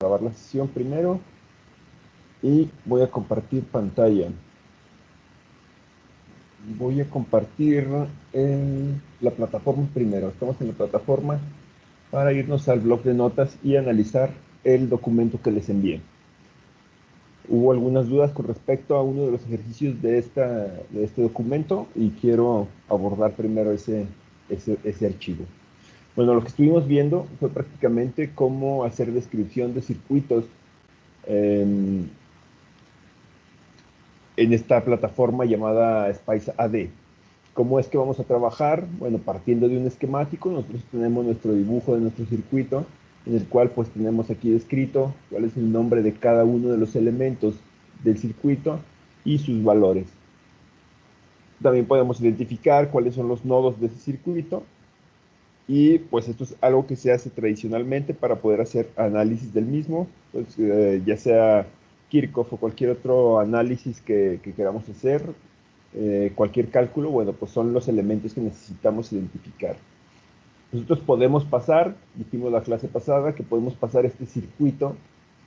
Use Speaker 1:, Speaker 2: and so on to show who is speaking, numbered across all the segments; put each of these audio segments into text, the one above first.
Speaker 1: acabar la sesión primero y voy a compartir pantalla. Voy a compartir en la plataforma primero. Estamos en la plataforma para irnos al blog de notas y analizar el documento que les envié. Hubo algunas dudas con respecto a uno de los ejercicios de este documento y quiero abordar primero ese archivo. Bueno, lo que estuvimos viendo fue prácticamente cómo hacer descripción de circuitos en esta plataforma llamada Spice AD. ¿Cómo es que vamos a trabajar? Bueno, partiendo de un esquemático, nosotros tenemos nuestro dibujo de nuestro circuito, en el cual pues tenemos aquí descrito cuál es el nombre de cada uno de los elementos del circuito y sus valores. También podemos identificar cuáles son los nodos de ese circuito y pues esto es algo que se hace tradicionalmente para poder hacer análisis del mismo, pues, ya sea Kirchhoff o cualquier otro análisis que queramos hacer, cualquier cálculo, bueno, pues son los elementos que necesitamos identificar. Nosotros podemos pasar, dijimos la clase pasada, que podemos pasar este circuito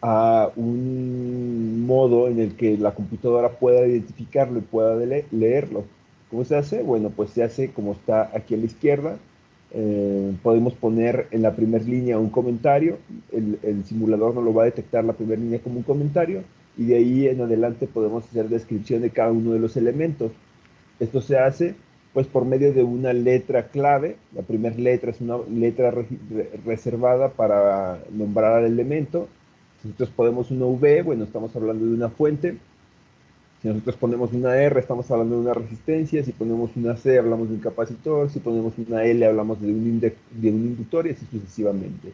Speaker 1: a un modo en el que la computadora pueda identificarlo y pueda leerlo. ¿Cómo se hace? Bueno, pues se hace como está aquí a la izquierda. Podemos poner en la primera línea un comentario, el simulador nos lo va a detectar la primera línea como un comentario, y de ahí en adelante podemos hacer descripción de cada uno de los elementos. Esto se hace pues por medio de una letra clave. La primera letra es una letra reservada para nombrar al elemento. Si nosotros ponemos una V, bueno, estamos hablando de una fuente. Si nosotros ponemos una R, estamos hablando de una resistencia. Si ponemos una C, hablamos de un capacitor. Si ponemos una L, hablamos de un inductor, y así sucesivamente.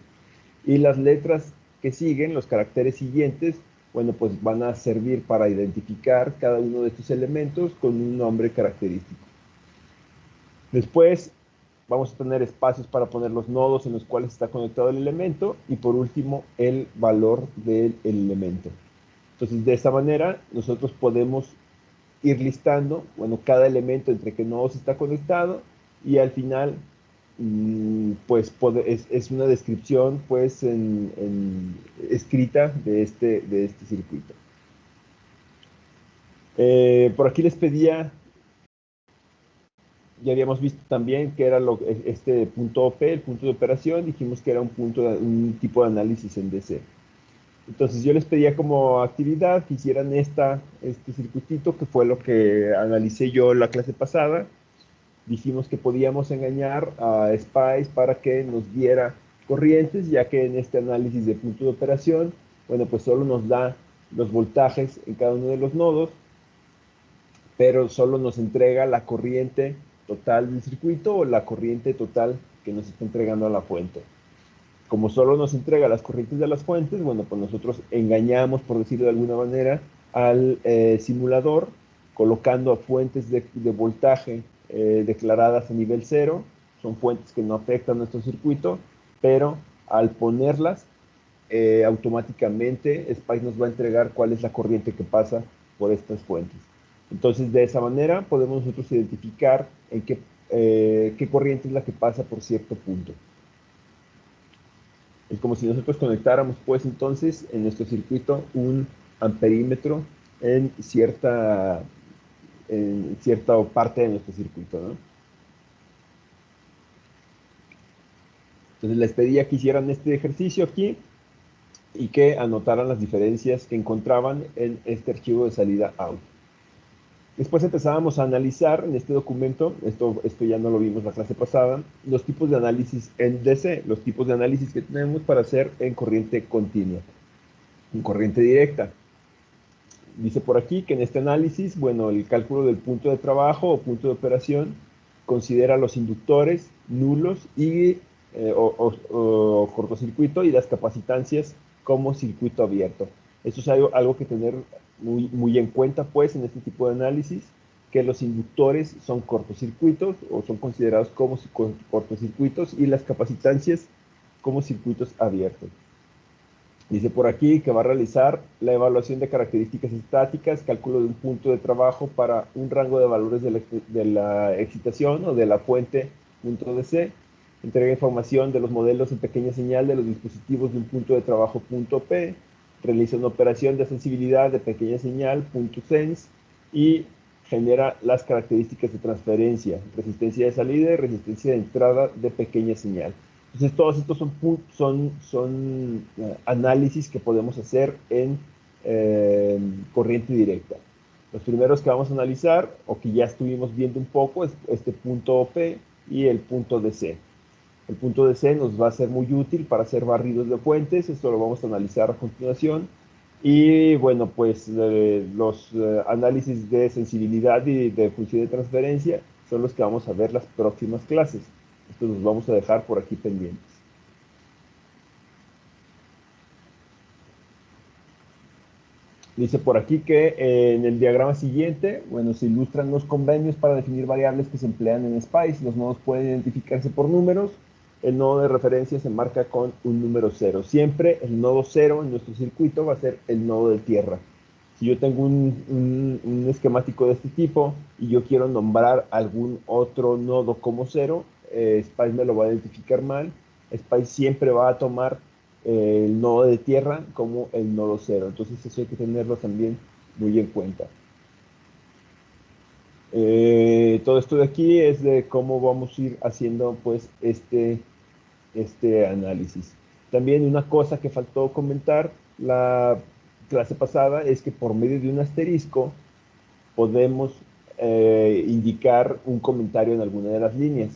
Speaker 1: Y las letras que siguen, los caracteres siguientes, bueno, pues van a servir para identificar cada uno de estos elementos con un nombre característico. Después vamos a tener espacios para poner los nodos en los cuales está conectado el elemento, y por último el valor del elemento. Entonces, de esta manera nosotros podemos ir listando, bueno, cada elemento entre qué nodos está conectado, y al final pues es una descripción pues escrita de este circuito. Por aquí les pedía, ya habíamos visto también que era este punto OP, el punto de operación. Dijimos que era un tipo de análisis en DC. Entonces yo les pedía como actividad que hicieran este circuitito, que fue lo que analicé yo la clase pasada. Dijimos que podíamos engañar a Spice para que nos diera corrientes, ya que en este análisis de punto de operación, bueno, pues solo nos da los voltajes en cada uno de los nodos, pero solo nos entrega la corriente total del circuito o la corriente total que nos está entregando a la fuente. Como solo nos entrega las corrientes de las fuentes, bueno, pues nosotros engañamos, por decirlo de alguna manera, al simulador, colocando fuentes de voltaje declaradas a nivel cero. Son fuentes que no afectan nuestro circuito, pero al ponerlas, automáticamente Spice nos va a entregar cuál es la corriente que pasa por estas fuentes. Entonces, de esa manera podemos nosotros identificar en qué corriente es la que pasa por cierto punto. Es como si nosotros conectáramos, pues, entonces, en nuestro circuito un amperímetro en cierta parte de nuestro circuito, ¿no? Entonces les pedía que hicieran este ejercicio aquí y que anotaran las diferencias que encontraban en este archivo de salida out. Después empezábamos a analizar en este documento, esto ya no lo vimos la clase pasada, los tipos de análisis en DC, los tipos de análisis que tenemos para hacer en corriente continua, en corriente directa. Dice por aquí que en este análisis, bueno, el cálculo del punto de trabajo o punto de operación considera los inductores nulos o cortocircuito, y las capacitancias como circuito abierto. Esto es algo que tener muy en cuenta, pues, en este tipo de análisis, que los inductores son cortocircuitos o son considerados como cortocircuitos, y las capacitancias como circuitos abiertos. Dice por aquí que va a realizar la evaluación de características estáticas, cálculo de un punto de trabajo para un rango de valores de la excitación o de la fuente punto DC, Entrega información de los modelos en pequeña señal de los dispositivos de un punto de trabajo punto P. Realiza una operación de sensibilidad de pequeña señal punto sense y genera las características de transferencia, resistencia de salida y resistencia de entrada de pequeña señal. Entonces, todos estos son análisis que podemos hacer en corriente directa. Los primeros que vamos a analizar, o que ya estuvimos viendo un poco, es este punto OP y el punto DC. El punto DC nos va a ser muy útil para hacer barridos de fuentes, esto lo vamos a analizar a continuación. Y bueno, pues los análisis de sensibilidad y de función de transferencia son los que vamos a ver las próximas clases. Estos los vamos a dejar por aquí pendientes. Dice por aquí que en el diagrama siguiente, bueno, se ilustran los convenios para definir variables que se emplean en SPICE. Los nodos pueden identificarse por números. El nodo de referencia se marca con un número 0. Siempre el nodo 0 en nuestro circuito va a ser el nodo de tierra. Si yo tengo un esquemático de este tipo y yo quiero nombrar algún otro nodo como 0, SPICE me lo va a identificar mal. SPICE siempre va a tomar el nodo de tierra como el nodo 0. Entonces eso hay que tenerlo también muy en cuenta. Todo esto de aquí es de cómo vamos a ir haciendo pues este análisis. También una cosa que faltó comentar la clase pasada es que por medio de un asterisco podemos indicar un comentario en alguna de las líneas,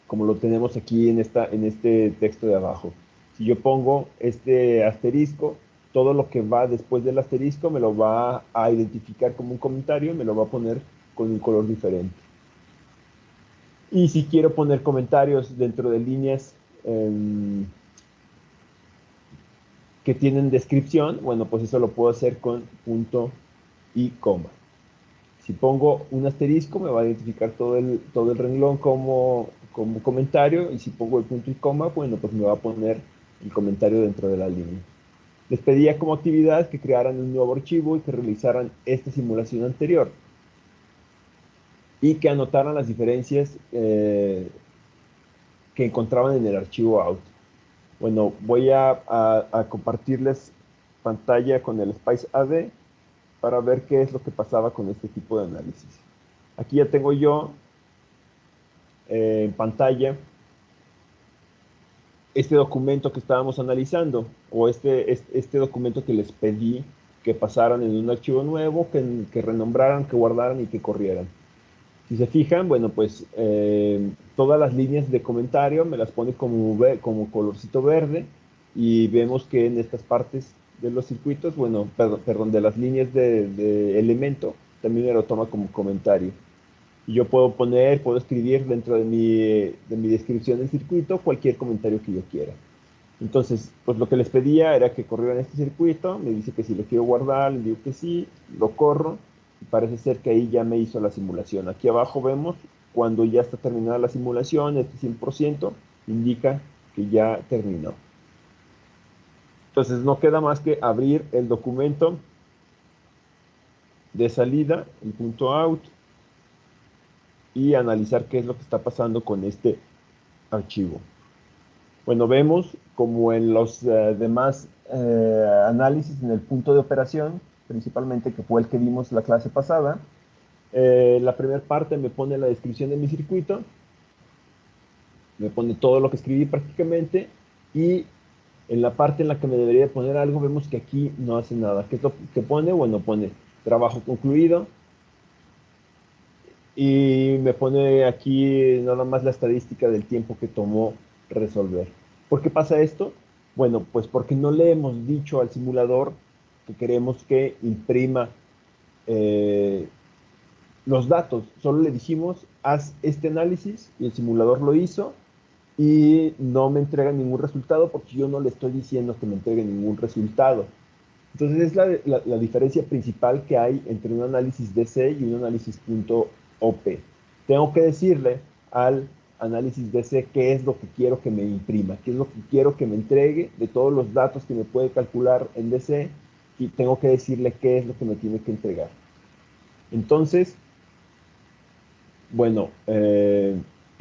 Speaker 1: como lo tenemos aquí en este texto de abajo. Si yo pongo este asterisco, todo lo que va después del asterisco me lo va a identificar como un comentario, me lo va a poner con un color diferente. Y si quiero poner comentarios dentro de líneas que tienen descripción, bueno, pues eso lo puedo hacer con punto y coma. Si pongo un asterisco, me va a identificar todo el renglón como comentario, y si pongo el punto y coma, bueno, pues me va a poner el comentario dentro de la línea. Les pedía como actividad que crearan un nuevo archivo y que realizaran esta simulación anterior y que anotaran las diferencias que encontraban en el archivo out. Bueno, voy a compartirles pantalla con el Spice AD para ver qué es lo que pasaba con este tipo de análisis. Aquí ya tengo yo en pantalla este documento que estábamos analizando, o este documento que les pedí que pasaran en un archivo nuevo, que renombraran, que guardaran y que corrieran. Si se fijan, bueno, pues todas las líneas de comentario me las pone como colorcito verde, y vemos que en estas partes de los circuitos, bueno, perdón, de las líneas de elemento, también me lo toma como comentario. Y yo puedo escribir dentro de mi descripción del circuito cualquier comentario que yo quiera. Entonces, pues lo que les pedía era que corrieran este circuito, me dice que si lo quiero guardar, le digo que sí, lo corro, y parece ser que ahí ya me hizo la simulación. Aquí abajo vemos cuando ya está terminada la simulación, este 100% indica que ya terminó. Entonces no queda más que abrir el documento de salida, el punto out, y analizar qué es lo que está pasando con este archivo. Bueno, vemos como en los demás análisis en el punto de operación, principalmente, que fue el que vimos la clase pasada, la primera parte me pone la descripción de mi circuito, me pone todo lo que escribí prácticamente, y en la parte en la que me debería poner algo, vemos que aquí no hace nada. ¿Qué es lo que pone? Bueno, pone trabajo concluido, y me pone aquí nada más la estadística del tiempo que tomó resolver. ¿Por qué pasa esto? Bueno, pues porque no le hemos dicho al simulador que queremos que imprima eh, los datos. Solo le dijimos, haz este análisis, y el simulador lo hizo, y no me entrega ningún resultado porque yo no le estoy diciendo que me entregue ningún resultado. Entonces es la diferencia principal que hay entre un análisis DC y un análisis .op. Tengo que decirle al análisis DC qué es lo que quiero que me imprima, qué es lo que quiero que me entregue de todos los datos que me puede calcular en DC, y tengo que decirle qué es lo que me tiene que entregar. Entonces, bueno,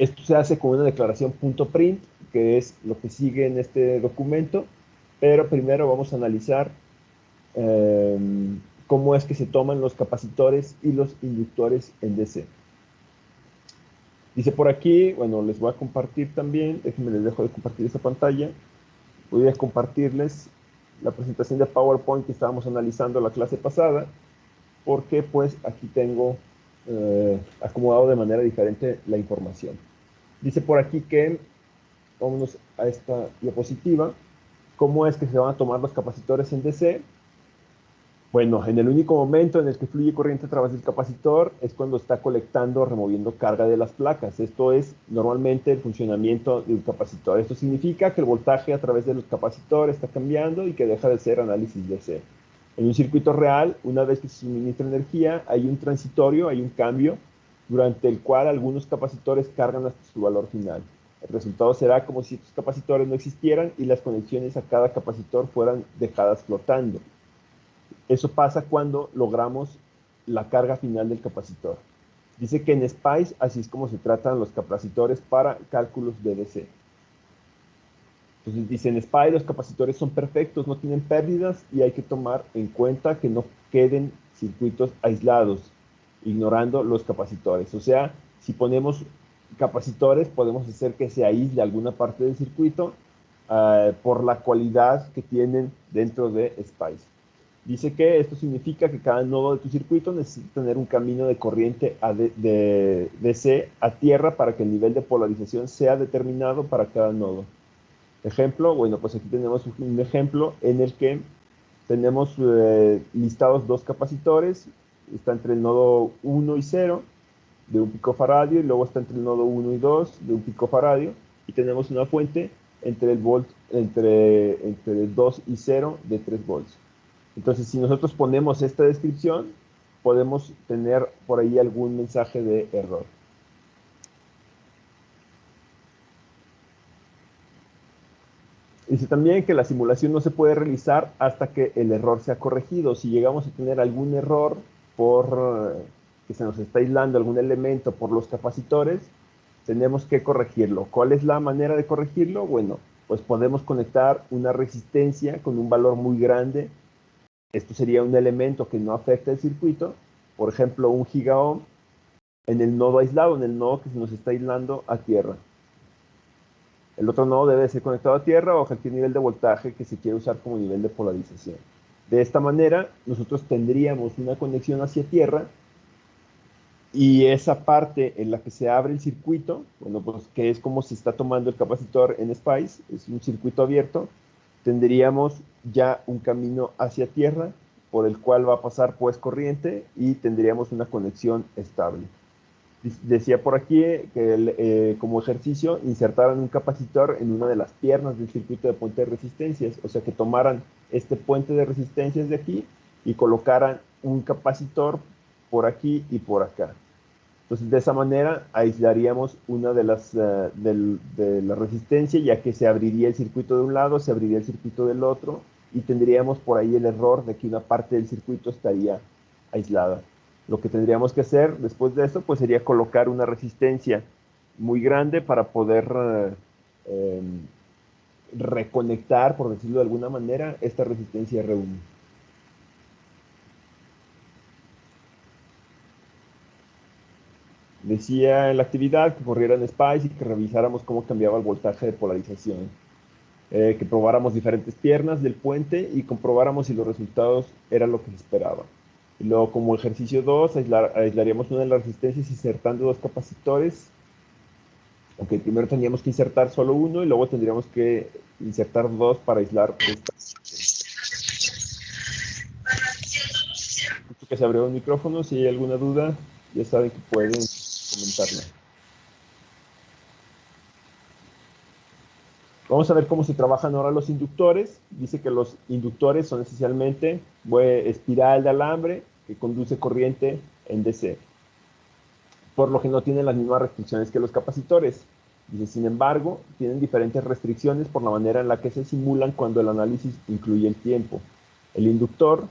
Speaker 1: Esto se hace con una declaración .print, que es lo que sigue en este documento, pero primero vamos a analizar cómo es que se toman los capacitores y los inductores en DC. Dice por aquí, bueno, les voy a compartir también, déjenme les dejo de compartir esta pantalla, voy a compartirles la presentación de PowerPoint que estábamos analizando la clase pasada, porque pues aquí tengo acomodado de manera diferente la información. Dice por aquí que, vámonos a esta diapositiva, cómo es que se van a tomar los capacitores en DC. Bueno, en el único momento en el que fluye corriente a través del capacitor es cuando está colectando o removiendo carga de las placas. Esto es normalmente el funcionamiento de un capacitor. Esto significa que el voltaje a través de los capacitores está cambiando y que deja de ser análisis DC. En un circuito real, una vez que se suministra energía, hay un transitorio, hay un cambio, durante el cual algunos capacitores cargan hasta su valor final. El resultado será como si estos capacitores no existieran y las conexiones a cada capacitor fueran dejadas flotando. Eso pasa cuando logramos la carga final del capacitor. Dice que en SPICE así es como se tratan los capacitores para cálculos de DC. Entonces dice, en SPICE los capacitores son perfectos, no tienen pérdidas y hay que tomar en cuenta que no queden circuitos aislados, ignorando los capacitores. O sea, si ponemos capacitores, podemos hacer que se aísle alguna parte del circuito por la cualidad que tienen dentro de SPICE. Dice que esto significa que cada nodo de tu circuito necesita tener un camino de corriente de DC a tierra para que el nivel de polarización sea determinado para cada nodo. Ejemplo, bueno, pues aquí tenemos un ejemplo en el que tenemos listados dos capacitores, está entre el nodo 1 y 0 de 1 picofaradio y luego está entre el nodo 1 y 2 de 1 picofaradio y tenemos una fuente entre el 2 y 0 de 3 volts. Entonces, si nosotros ponemos esta descripción, podemos tener por ahí algún mensaje de error. Dice también que la simulación no se puede realizar hasta que el error sea corregido. Si llegamos a tener algún error por que se nos está aislando algún elemento por los capacitores, tenemos que corregirlo. ¿Cuál es la manera de corregirlo? Bueno, pues podemos conectar una resistencia con un valor muy grande. Esto sería un elemento que no afecta el circuito, por ejemplo, 1 gigaohm en el nodo aislado, en el nodo que se nos está aislando a tierra. El otro nodo debe ser conectado a tierra o a cualquier nivel de voltaje que se quiera usar como nivel de polarización. De esta manera, nosotros tendríamos una conexión hacia tierra y esa parte en la que se abre el circuito, bueno, pues que es como se está tomando el capacitor en SPICE, es un circuito abierto, tendríamos ya un camino hacia tierra por el cual va a pasar pues corriente y tendríamos una conexión estable. Decía por aquí que como ejercicio insertaran un capacitor en una de las piernas del circuito de puente de resistencias, o sea que tomaran este puente de resistencias de aquí y colocaran un capacitor por aquí y por acá. Entonces, de esa manera aislaríamos una de la resistencia, ya que se abriría el circuito de un lado, se abriría el circuito del otro, y tendríamos por ahí el error de que una parte del circuito estaría aislada. Lo que tendríamos que hacer después de eso, pues sería colocar una resistencia muy grande para poder reconectar, por decirlo de alguna manera, esta resistencia R1. Decía en la actividad que corrieran SPICE y que revisáramos cómo cambiaba el voltaje de polarización. Que probáramos diferentes piernas del puente y comprobáramos si los resultados eran lo que se esperaba. Y luego, como ejercicio 2, aislaríamos una de las resistencias insertando dos capacitores. Aunque primero tendríamos que insertar solo uno y luego tendríamos que insertar dos para aislar esta. Escucho que se abrió el micrófono. Si hay alguna duda, ya saben que pueden comentarla. Vamos a ver cómo se trabajan ahora los inductores. Dice que los inductores son esencialmente espiral de alambre que conduce corriente en DC, por lo que no tienen las mismas restricciones que los capacitores. Dice, sin embargo, tienen diferentes restricciones por la manera en la que se simulan cuando el análisis incluye el tiempo. El inductor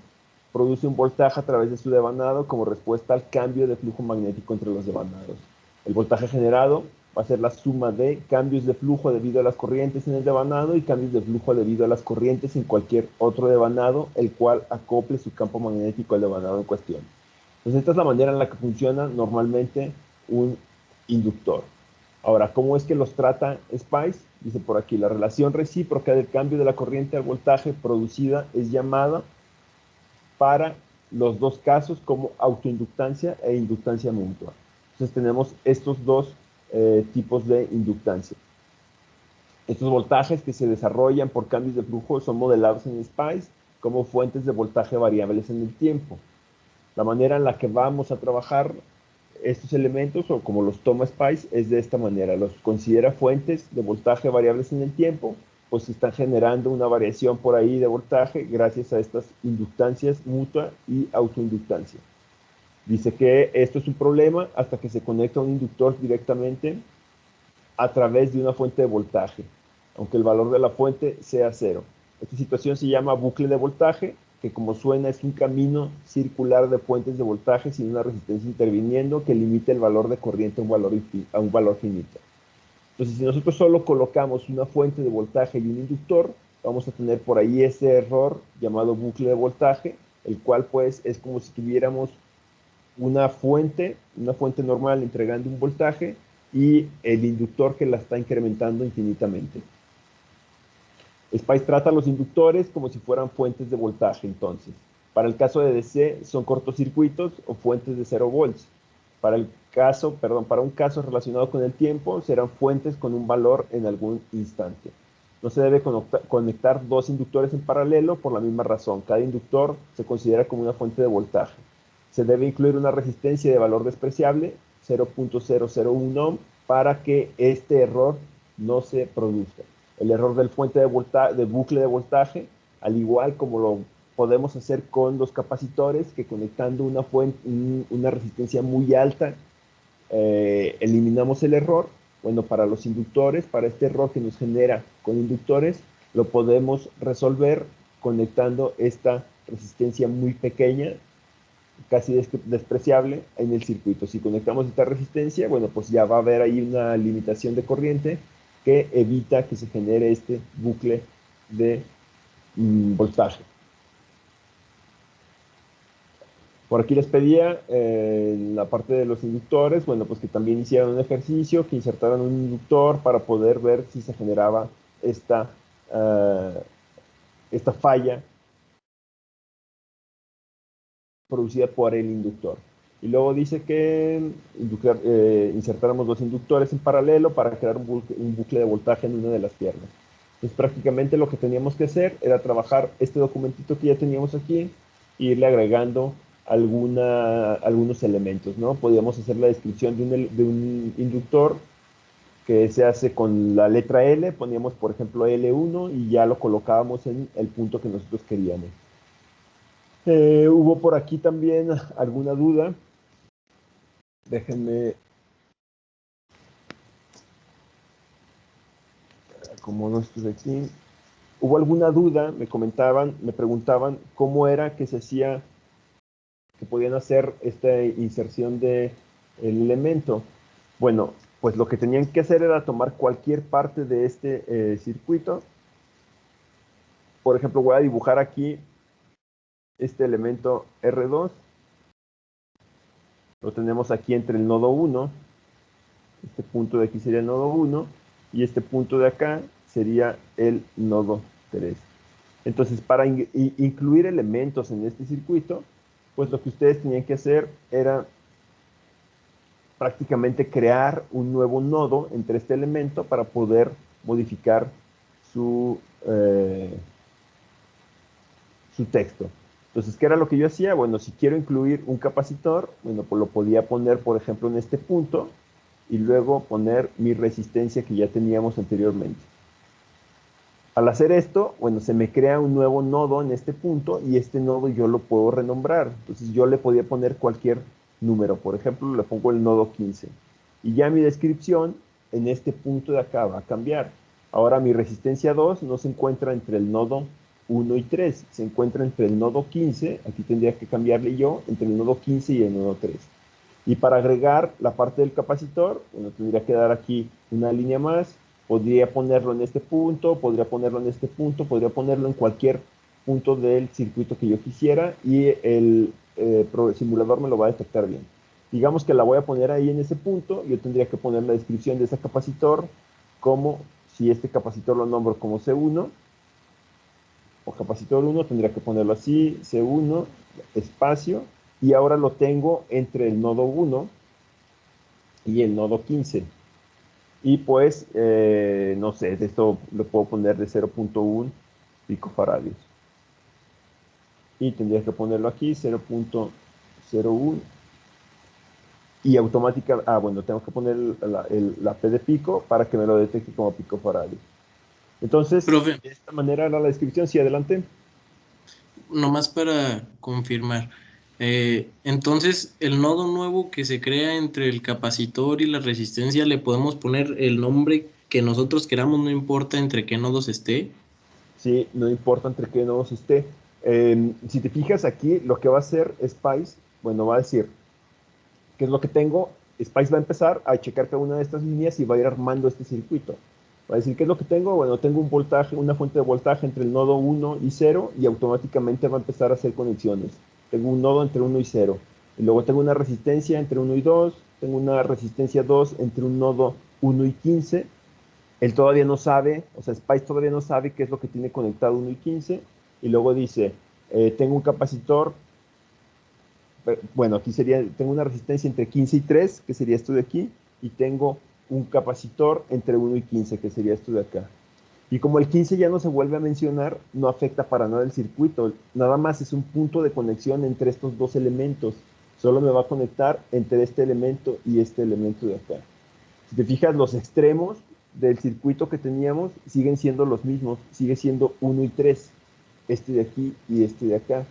Speaker 1: produce un voltaje a través de su devanado como respuesta al cambio de flujo magnético entre los devanados. El voltaje generado va a ser la suma de cambios de flujo debido a las corrientes en el devanado y cambios de flujo debido a las corrientes en cualquier otro devanado, el cual acople su campo magnético al devanado en cuestión. Entonces, esta es la manera en la que funciona normalmente un inductor. Ahora, ¿cómo es que los trata SPICE? Dice por aquí, la relación recíproca del cambio de la corriente al voltaje producida es llamada para los dos casos como autoinductancia e inductancia mutua. Entonces tenemos estos dos tipos de inductancia. Estos voltajes que se desarrollan por cambios de flujo son modelados en SPICE como fuentes de voltaje variables en el tiempo. La manera en la que vamos a trabajar estos elementos, o como los toma SPICE, es de esta manera. Los considera fuentes de voltaje variables en el tiempo, pues se está generando una variación por ahí de voltaje gracias a estas inductancias mutua y autoinductancia. Dice que esto es un problema hasta que se conecta un inductor directamente a través de una fuente de voltaje, aunque el valor de la fuente sea cero. Esta situación se llama bucle de voltaje, que como suena es un camino circular de fuentes de voltaje sin una resistencia interviniendo que limite el valor de corriente a un valor finito. Entonces, si nosotros solo colocamos una fuente de voltaje y un inductor, vamos a tener por ahí ese error llamado bucle de voltaje, el cual pues es como si tuviéramos una fuente normal entregando un voltaje y el inductor que la está incrementando infinitamente. SPICE trata a los inductores como si fueran fuentes de voltaje, entonces. Para el caso de DC son cortocircuitos o fuentes de 0 volts. Para un caso relacionado con el tiempo serán fuentes con un valor en algún instante. No se debe conectar dos inductores en paralelo por la misma razón. Cada inductor se considera como una fuente de voltaje. Se debe incluir una resistencia de valor despreciable, 0.001 ohm, para que este error no se produzca. El error del de bucle de voltaje, al igual como lo podemos hacer con los capacitores, que conectando una resistencia muy alta, eliminamos el error. Bueno, para los inductores, para este error que nos genera con inductores, lo podemos resolver conectando esta resistencia muy pequeña, casi despreciable en el circuito. Si conectamos esta resistencia, bueno, pues ya va a haber ahí una limitación de corriente que evita que se genere este bucle de voltaje. Por aquí les pedía en la parte de los inductores, bueno, pues que también hicieran un ejercicio, que insertaran un inductor para poder ver si se generaba esta falla producida por el inductor. Y luego dice que insertáramos dos inductores en paralelo para crear un bucle de voltaje en una de las piernas. Entonces prácticamente lo que teníamos que hacer era trabajar este documentito que ya teníamos aquí e irle agregando algunos elementos, ¿no? Podíamos hacer la descripción de un inductor que se hace con la letra L, poníamos por ejemplo L1 y ya lo colocábamos en el punto que nosotros queríamos. Hubo por aquí también alguna duda. Déjenme acomodo esto de aquí. Hubo alguna duda, me preguntaban cómo era que se hacía, que podían hacer esta inserción del elemento. Bueno, pues lo que tenían que hacer era tomar cualquier parte de este circuito. Por ejemplo, voy a dibujar aquí este elemento R2. Lo tenemos aquí entre el nodo 1. Este punto de aquí sería el nodo 1. Y este punto de acá sería el nodo 3. Entonces, para incluir elementos en este circuito, pues lo que ustedes tenían que hacer era prácticamente crear un nuevo nodo entre este elemento para poder modificar su texto. Entonces, ¿qué era lo que yo hacía? Bueno, si quiero incluir un capacitor, bueno, pues lo podía poner, por ejemplo, en este punto y luego poner mi resistencia que ya teníamos anteriormente. Al hacer esto, bueno, se me crea un nuevo nodo en este punto y este nodo yo lo puedo renombrar. Entonces yo le podía poner cualquier número. Por ejemplo, le pongo el nodo 15. Y ya mi descripción en este punto de acá va a cambiar. Ahora mi resistencia 2 no se encuentra entre el nodo 1 y 3. Se encuentra entre el nodo 15. Aquí tendría que cambiarle yo entre el nodo 15 y el nodo 3. Y para agregar la parte del capacitor, bueno, tendría que dar aquí una línea más. Podría ponerlo en este punto, podría ponerlo en este punto, podría ponerlo en cualquier punto del circuito que yo quisiera y el simulador me lo va a detectar bien. Digamos que la voy a poner ahí en ese punto, yo tendría que poner la descripción de ese capacitor como si este capacitor lo nombro como C1 o capacitor 1, tendría que ponerlo así, C1, espacio, y ahora lo tengo entre el nodo 1 y el nodo 15. Y pues, no sé, de esto lo puedo poner de 0.1 picofaradios. Y tendría que ponerlo aquí, 0.01. Y automática, bueno, tengo que poner la P de pico para que me lo detecte como picofaradio. Entonces,
Speaker 2: Profe,
Speaker 1: de esta manera era la descripción. Sí, adelante.
Speaker 2: nomás para confirmar. Entonces, el nodo nuevo que se crea entre el capacitor y la resistencia, le podemos poner el nombre que nosotros queramos, no importa entre qué nodos esté.
Speaker 1: Sí, no importa entre qué nodos esté. Si te fijas aquí, lo que va a hacer Spice, bueno, va a decir, ¿qué es lo que tengo? Spice va a empezar a checar cada una de estas líneas y va a ir armando este circuito. Va a decir, ¿qué es lo que tengo? Bueno, tengo un voltaje, una fuente de voltaje entre el nodo 1 y 0 y automáticamente va a empezar a hacer conexiones. Tengo un nodo entre 1 y 0. Y luego tengo una resistencia entre 1 y 2. Tengo una resistencia 2 entre un nodo 1 y 15. Él todavía no sabe, o sea, Spice todavía no sabe qué es lo que tiene conectado 1 y 15. Y luego dice, tengo un capacitor, bueno, aquí sería, tengo una resistencia entre 15 y 3, que sería esto de aquí, y tengo un capacitor entre 1 y 15, que sería esto de acá. Y como el 15 ya no se vuelve a mencionar, no afecta para nada el circuito, nada más es un punto de conexión entre estos dos elementos. Solo me va a conectar entre este elemento y este elemento de acá. Si te fijas, los extremos del circuito que teníamos siguen siendo los mismos, sigue siendo 1 y 3, este de aquí y este de acá.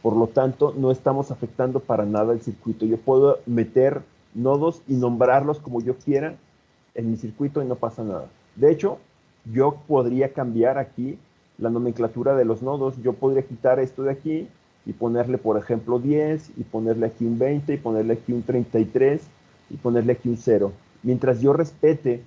Speaker 1: Por lo tanto, no estamos afectando para nada el circuito. Yo puedo meter nodos y nombrarlos como yo quiera en mi circuito y no pasa nada. De hecho, yo podría cambiar aquí la nomenclatura de los nodos. Yo podría quitar esto de aquí y ponerle, por ejemplo, 10 y ponerle aquí un 20 y ponerle aquí un 33 y ponerle aquí un 0. Mientras yo respete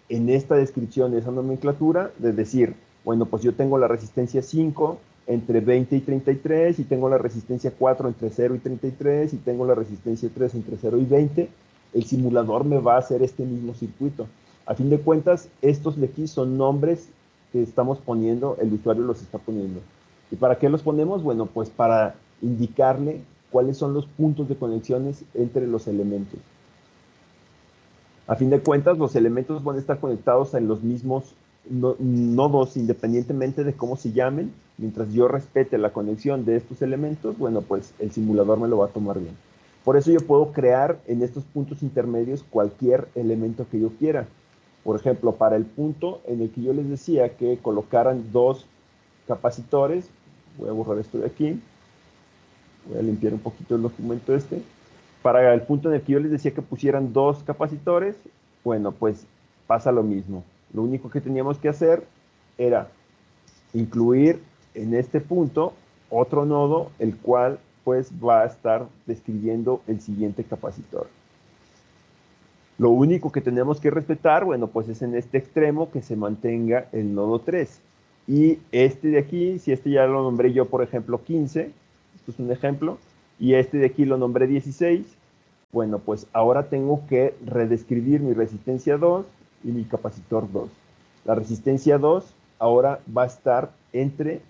Speaker 1: en esta descripción esa nomenclatura de decir, bueno, pues yo tengo la resistencia 5 entre 20 y 33 y tengo la resistencia 4 entre 0 y 33 y tengo la resistencia 3 entre 0 y 20, el simulador me va a hacer este mismo circuito. A fin de cuentas, estos de aquí son nombres que estamos poniendo, el usuario los está poniendo. ¿Y para qué los ponemos? Bueno, pues para indicarle cuáles son los puntos de conexiones entre los elementos. A fin de cuentas, los elementos van a estar conectados en los mismos nodos independientemente de cómo se llamen. Mientras yo respete la conexión de estos elementos, bueno, pues el simulador me lo va a tomar bien. Por eso yo puedo crear en estos puntos intermedios cualquier elemento que yo quiera. Por ejemplo, para el punto en el que yo les decía que colocaran dos capacitores, voy a borrar esto de aquí, voy a limpiar un poquito el documento este. Para el punto en el que yo les decía que pusieran dos capacitores, bueno, pues pasa lo mismo. Lo único que teníamos que hacer era incluir en este punto otro nodo, el cual pues va a estar describiendo el siguiente capacitor. Lo único que tenemos que respetar, bueno, pues es en este extremo que se mantenga el nodo 3. Y este de aquí, si este ya lo nombré yo, por ejemplo, 15, esto es un ejemplo, y este de aquí lo nombré 16, bueno, pues ahora tengo que redescribir mi resistencia 2 y mi capacitor 2. La resistencia 2 ahora va a estar entre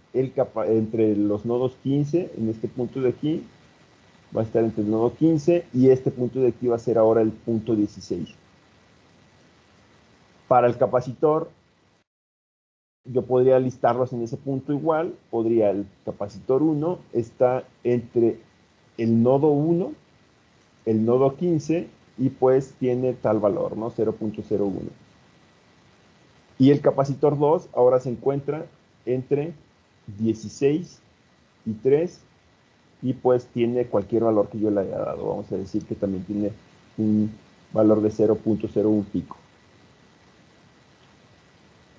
Speaker 1: los nodos 15, en este punto de aquí, va a estar entre el nodo 15 y este punto de aquí va a ser ahora el punto 16. Para el capacitor, yo podría listarlos en ese punto igual. Podría el capacitor 1 está entre el nodo 1, el nodo 15 y pues tiene tal valor, ¿no? 0.01. Y el capacitor 2 ahora se encuentra entre 16 y 3 y pues tiene cualquier valor que yo le haya dado. Vamos a decir que también tiene un valor de 0.01 pico.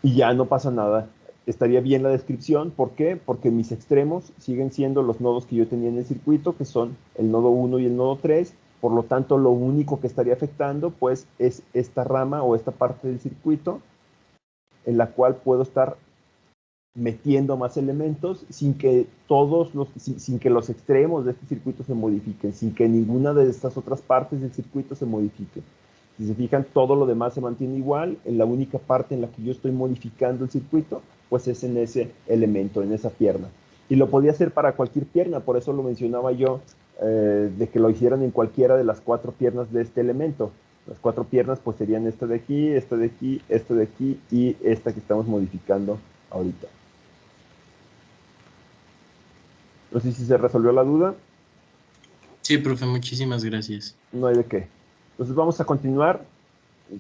Speaker 1: Y ya no pasa nada. Estaría bien la descripción. ¿Por qué? Porque mis extremos siguen siendo los nodos que yo tenía en el circuito, que son el nodo 1 y el nodo 3. Por lo tanto, lo único que estaría afectando, pues, es esta rama o esta parte del circuito en la cual puedo estar metiendo más elementos sin que sin que los extremos de este circuito se modifiquen, sin que ninguna de estas otras partes del circuito se modifique. Si se fijan, todo lo demás se mantiene igual. En la única parte en la que yo estoy modificando el circuito, pues es en ese elemento, en esa pierna. Y lo podía hacer para cualquier pierna, por eso lo mencionaba yo, de que lo hicieran en cualquiera de las 4 piernas de este elemento. Las 4 piernas pues serían esta de aquí, esta de aquí, esta de aquí y esta que estamos modificando ahorita. No sé si se resolvió la duda.
Speaker 2: Sí, profe, muchísimas gracias.
Speaker 1: No hay de qué. Entonces vamos a continuar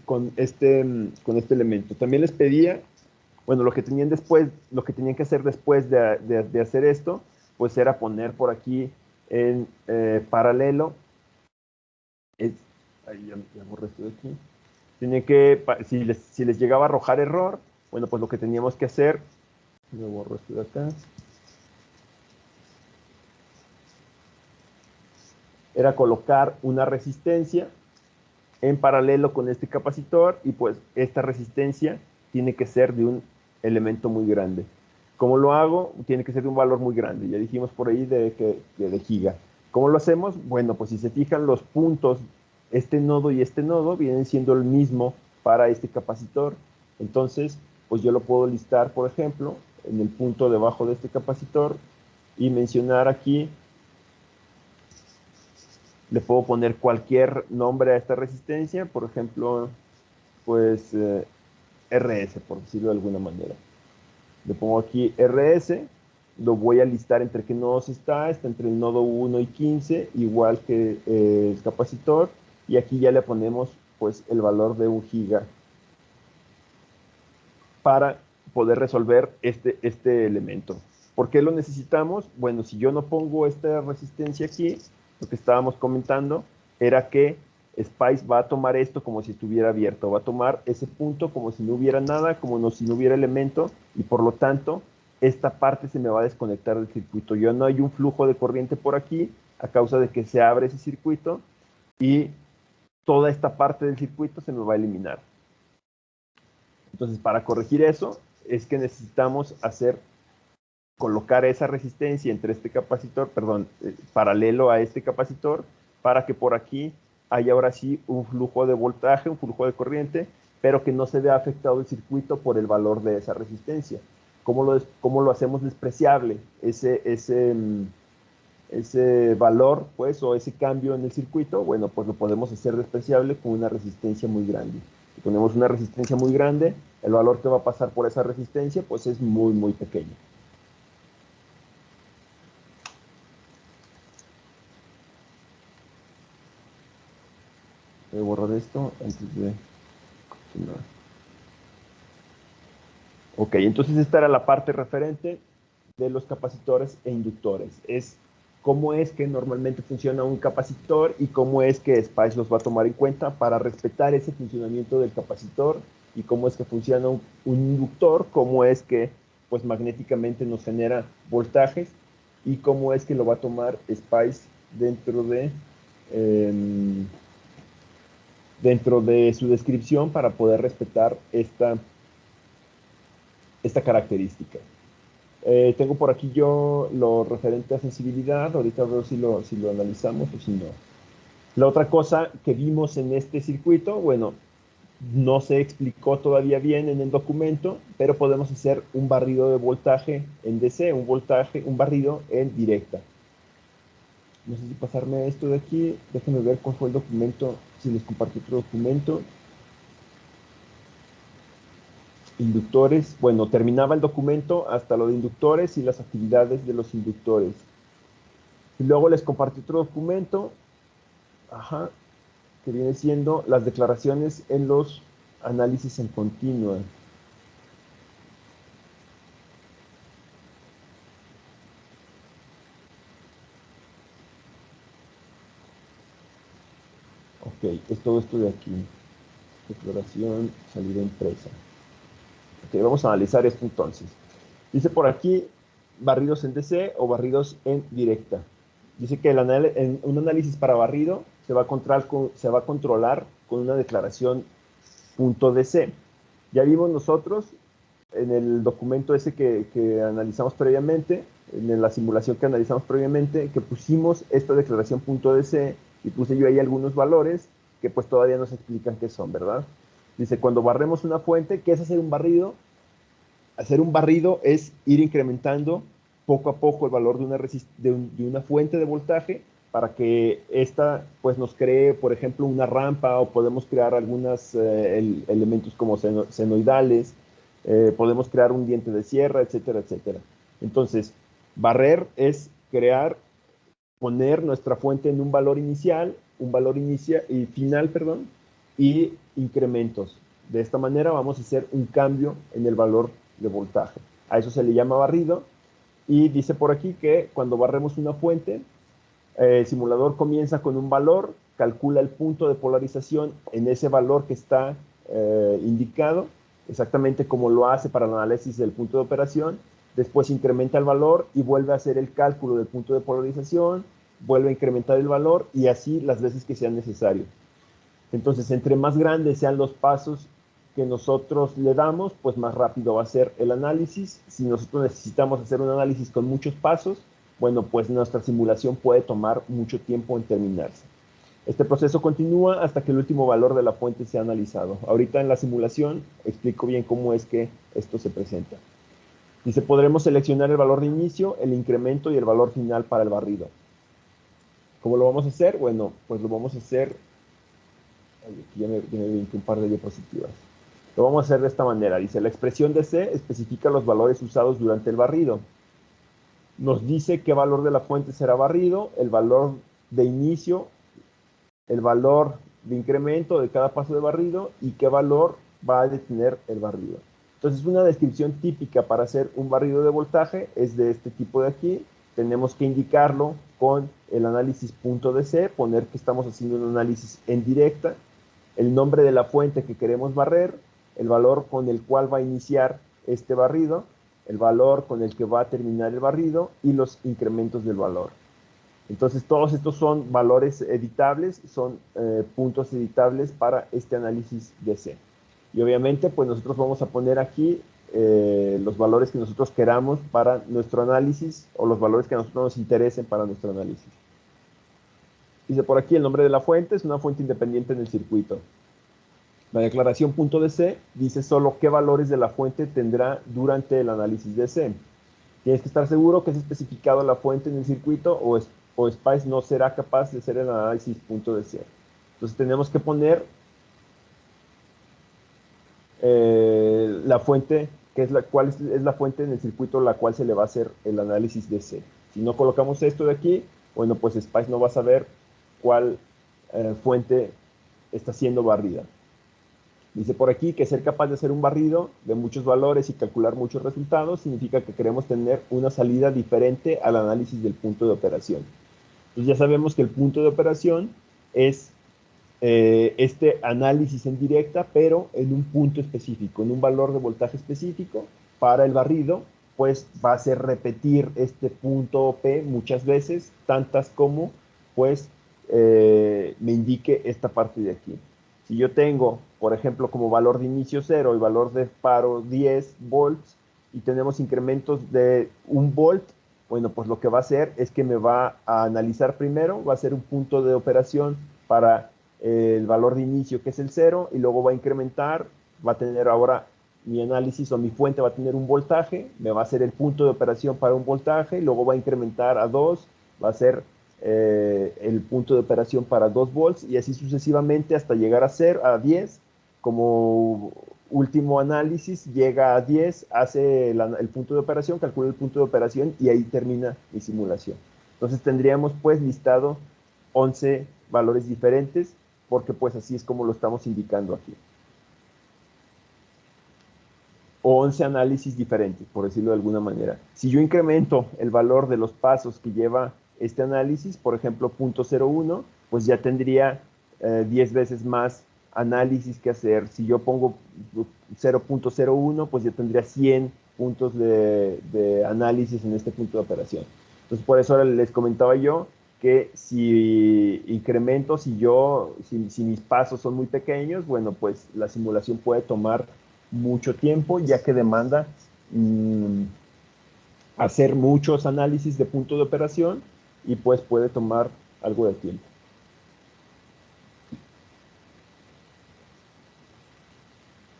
Speaker 1: con este elemento. También les pedía, bueno, lo que tenían que hacer después de hacer esto, pues era poner por aquí en paralelo. Ahí ya borré esto de aquí. Tienen que, si les llegaba a arrojar error, bueno, pues lo que teníamos que hacer, yo borro esto de acá, era colocar una resistencia en paralelo con este capacitor y pues esta resistencia tiene que ser de un elemento muy grande. ¿Cómo lo hago? Tiene que ser de un valor muy grande. Ya dijimos por ahí de giga. ¿Cómo lo hacemos? Bueno, pues si se fijan los puntos, este nodo y este nodo vienen siendo el mismo para este capacitor. Entonces, pues yo lo puedo listar, por ejemplo, en el punto debajo de este capacitor y mencionar aquí, le puedo poner cualquier nombre a esta resistencia, por ejemplo, pues RS, por decirlo de alguna manera. Le pongo aquí RS, lo voy a listar entre qué nodos está entre el nodo 1 y 15, igual que el capacitor, y aquí ya le ponemos pues el valor de 1 giga para poder resolver este elemento. ¿Por qué lo necesitamos? Bueno, si yo no pongo esta resistencia aquí, lo que estábamos comentando era que Spice va a tomar esto como si estuviera abierto, va a tomar ese punto como si no hubiera nada, como si no hubiera elemento, y por lo tanto, esta parte se me va a desconectar del circuito. Ya no hay un flujo de corriente por aquí, a causa de que se abre ese circuito, y toda esta parte del circuito se me va a eliminar. Entonces, para corregir eso, es que necesitamos colocar esa resistencia entre este capacitor, paralelo a este capacitor, para que por aquí haya ahora sí un flujo de voltaje, un flujo de corriente, pero que no se vea afectado el circuito por el valor de esa resistencia. ¿Cómo lo hacemos despreciable? Ese valor, pues, o ese cambio en el circuito, bueno, pues lo podemos hacer despreciable con una resistencia muy grande. Si ponemos una resistencia muy grande, el valor que va a pasar por esa resistencia, pues es muy, muy pequeño. Voy a borrar esto antes de continuar. Ok, entonces esta era la parte referente de los capacitores e inductores. Es cómo es que normalmente funciona un capacitor y cómo es que Spice los va a tomar en cuenta para respetar ese funcionamiento del capacitor, y cómo es que funciona un inductor, cómo es que pues magnéticamente nos genera voltajes, y cómo es que lo va a tomar Spice dentro de su descripción para poder respetar esta característica. Tengo por aquí yo lo referente a sensibilidad. Ahorita veo si lo analizamos o si no. La otra cosa que vimos en este circuito, bueno, no se explicó todavía bien en el documento, pero podemos hacer un barrido de voltaje en DC, un barrido en directa. No sé si pasarme esto de aquí. Déjenme ver cuál fue el documento, si les compartí otro documento. Inductores, bueno, terminaba el documento hasta lo de inductores y las actividades de los inductores. Y luego les compartí otro documento, que viene siendo las declaraciones en los análisis en continua. Ok, es todo esto de aquí. Declaración, salida empresa. Ok, vamos a analizar esto entonces. Dice por aquí, barridos en DC o barridos en directa. Dice que un análisis para barrido se va a controlar con una declaración .dc. Ya vimos nosotros en el documento ese que analizamos previamente, en la simulación que analizamos previamente, que pusimos esta declaración .dc y puse yo ahí algunos valores que pues todavía nos explican qué son, ¿verdad? Dice, cuando barremos una fuente, ¿qué es hacer un barrido? Hacer un barrido es ir incrementando poco a poco el valor de una fuente de voltaje para que esta pues nos cree, por ejemplo, una rampa, o podemos crear algunos elementos como senoidales, podemos crear un diente de sierra, etcétera, etcétera. Entonces, barrer es poner nuestra fuente en un valor inicial, y final, perdón, y incrementos. De esta manera vamos a hacer un cambio en el valor de voltaje. A eso se le llama barrido, y dice por aquí que cuando barremos una fuente, el simulador comienza con un valor, calcula el punto de polarización en ese valor que está indicado, exactamente como lo hace para el análisis del punto de operación. Después incrementa el valor y vuelve a hacer el cálculo del punto de polarización, vuelve a incrementar el valor, y así las veces que sean necesarios. Entonces, entre más grandes sean los pasos que nosotros le damos, pues más rápido va a ser el análisis. Si nosotros necesitamos hacer un análisis con muchos pasos, bueno, pues nuestra simulación puede tomar mucho tiempo en terminarse. Este proceso continúa hasta que el último valor de la fuente sea analizado. Ahorita en la simulación explico bien cómo es que esto se presenta. Dice, podremos seleccionar el valor de inicio, el incremento y el valor final para el barrido. ¿Cómo lo vamos a hacer? Bueno, pues lo vamos a hacer... Aquí ya me brinqué un par de diapositivas. Lo vamos a hacer de esta manera. Dice, la expresión de C especifica los valores usados durante el barrido. Nos dice qué valor de la fuente será barrido, el valor de inicio, el valor de incremento de cada paso de barrido y qué valor va a detener el barrido. Entonces, una descripción típica para hacer un barrido de voltaje es de este tipo de aquí. Tenemos que indicarlo con el análisis .dc, poner que estamos haciendo un análisis en directa, el nombre de la fuente que queremos barrer, el valor con el cual va a iniciar este barrido, el valor con el que va a terminar el barrido y los incrementos del valor. Entonces, todos estos son valores editables, son puntos editables para este análisis de C. Y obviamente, pues nosotros vamos a poner aquí los valores que nosotros queramos para nuestro análisis, o los valores que a nosotros nos interesen para nuestro análisis. Dice por aquí el nombre de la fuente, es una fuente independiente en el circuito. La declaración .dc dice solo qué valores de la fuente tendrá durante el análisis de C. Tienes que estar seguro que es especificado la fuente en el circuito, o SPICE no será capaz de hacer el análisis .dc. Entonces tenemos que poner la fuente, cuál es la fuente en el circuito a la cual se le va a hacer el análisis de C. Si no colocamos esto de aquí, bueno, pues SPICE no va a saber cuál fuente está siendo barrida. Dice por aquí que ser capaz de hacer un barrido de muchos valores y calcular muchos resultados significa que queremos tener una salida diferente al análisis del punto de operación. Entonces ya sabemos que el punto de operación es este análisis en directa, pero en un punto específico, en un valor de voltaje específico. Para el barrido, pues va a ser repetir este punto P muchas veces, tantas como pues me indique esta parte de aquí. Si yo tengo, por ejemplo, como valor de inicio 0 y valor de paro 10 volts, y tenemos incrementos de 1 volt, bueno, pues lo que va a hacer es que me va a analizar primero, va a ser un punto de operación para el valor de inicio, que es el 0, y luego va a incrementar, va a tener ahora mi análisis, o mi fuente va a tener un voltaje, me va a hacer el punto de operación para un voltaje, y luego va a incrementar a 2, va a ser el punto de operación para 2 volts, y así sucesivamente hasta llegar a 10, como último análisis, llega a 10, hace el punto de operación, calcula el punto de operación, y ahí termina mi simulación. Entonces tendríamos pues listado 11 valores diferentes, porque pues así es como lo estamos indicando aquí. O 11 análisis diferentes, por decirlo de alguna manera. Si yo incremento el valor de los pasos que lleva este análisis, por ejemplo, 0.01, pues ya tendría 10 veces más análisis que hacer. Si yo pongo 0.01, pues ya tendría 100 puntos de análisis en este punto de operación. Entonces, por eso les comentaba yo que si incremento, si mis pasos son muy pequeños, bueno, pues la simulación puede tomar mucho tiempo, ya que demanda hacer muchos análisis de punto de operación y pues puede tomar algo de tiempo.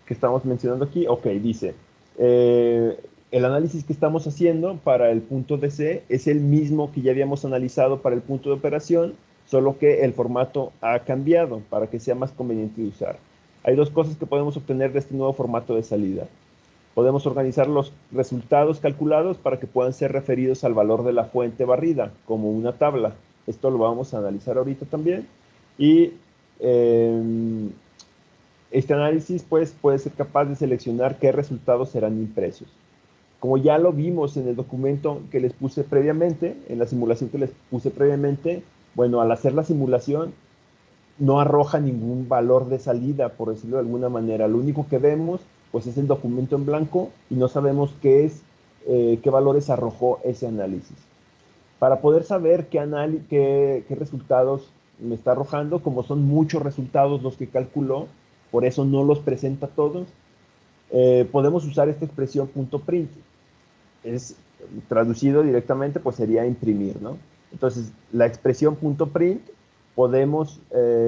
Speaker 1: ¿Qué estamos mencionando aquí? Ok, dice, el análisis que estamos haciendo para el punto DC es el mismo que ya habíamos analizado para el punto de operación, solo que el formato ha cambiado para que sea más conveniente de usar. Hay dos cosas que podemos obtener de este nuevo formato de salida. Podemos organizar los resultados calculados para que puedan ser referidos al valor de la fuente barrida, como una tabla. Esto lo vamos a analizar ahorita también. Y este análisis pues, puede ser capaz de seleccionar qué resultados serán impresos. Como ya lo vimos en el documento que les puse previamente, en la simulación que les puse previamente, bueno, al hacer la simulación no arroja ningún valor de salida, por decirlo de alguna manera. Lo único que vemos pues es el documento en blanco y no sabemos qué valores arrojó ese análisis. Para poder saber qué resultados me está arrojando, como son muchos resultados los que calculó, por eso no los presenta todos, podemos usar esta expresión .print. Es traducido directamente, pues sería imprimir, ¿no? Entonces, la expresión .print, podemos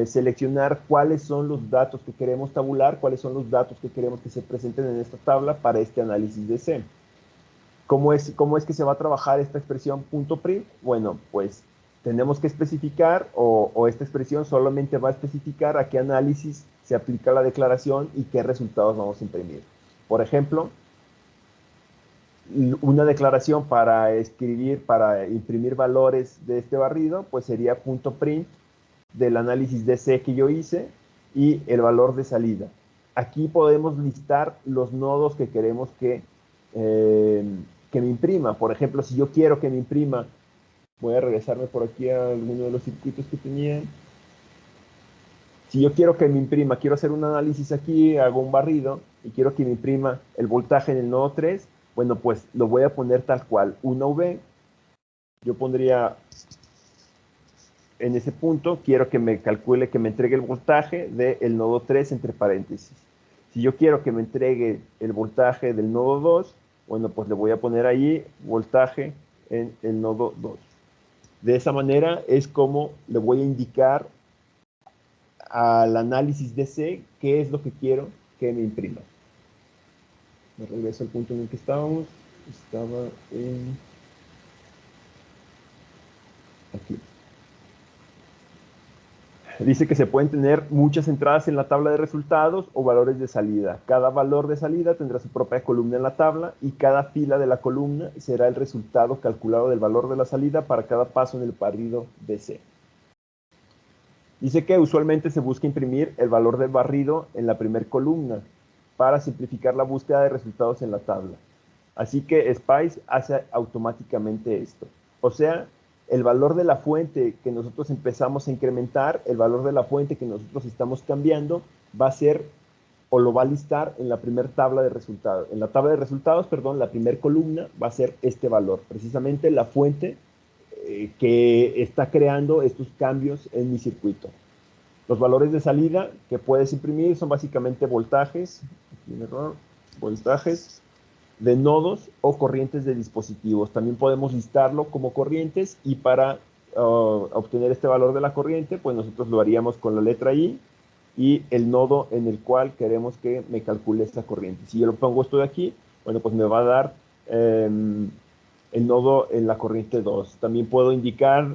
Speaker 1: seleccionar cuáles son los datos que queremos tabular, cuáles son los datos que queremos que se presenten en esta tabla para este análisis de C. ¿Cómo es que se va a trabajar esta expresión .print? Bueno, pues tenemos que especificar, o esta expresión solamente va a especificar a qué análisis se aplica la declaración y qué resultados vamos a imprimir. Por ejemplo, una declaración para imprimir valores de este barrido, pues sería .print del análisis DC que yo hice y el valor de salida. Aquí podemos listar los nodos que queremos que me imprima. Por ejemplo, si yo quiero que me imprima, voy a regresarme por aquí a alguno de los circuitos que tenía. Si yo quiero que me imprima, quiero hacer un análisis aquí, hago un barrido y quiero que me imprima el voltaje en el nodo 3, bueno, pues lo voy a poner tal cual, una V. Yo pondría en ese punto, quiero que me calcule, que me entregue el voltaje del nodo 3 entre paréntesis. Si yo quiero que me entregue el voltaje del nodo 2, bueno, pues le voy a poner ahí voltaje en el nodo 2. De esa manera es como le voy a indicar al análisis DC qué es lo que quiero que me imprima. Me regreso al punto en el que estábamos. Estaba en... aquí. Dice que se pueden tener muchas entradas en la tabla de resultados o valores de salida. Cada valor de salida tendrá su propia columna en la tabla y cada fila de la columna será el resultado calculado del valor de la salida para cada paso en el barrido DC. Dice que usualmente se busca imprimir el valor del barrido en la primera columna para simplificar la búsqueda de resultados en la tabla. Así que Spice hace automáticamente esto. O sea, el valor de la fuente que nosotros empezamos a incrementar, el valor de la fuente que nosotros estamos cambiando, va a ser, o lo va a listar en la primera tabla de resultados. En la tabla de resultados, perdón, la primera columna va a ser este valor, precisamente la fuente que está creando estos cambios en mi circuito. Los valores de salida que puedes imprimir son básicamente voltajes, voltajes de nodos o corrientes de dispositivos. También podemos listarlo como corrientes y para obtener este valor de la corriente, pues nosotros lo haríamos con la letra I y el nodo en el cual queremos que me calcule esta corriente. Si yo lo pongo esto de aquí, bueno, pues me va a dar el nodo en la corriente 2. También puedo indicar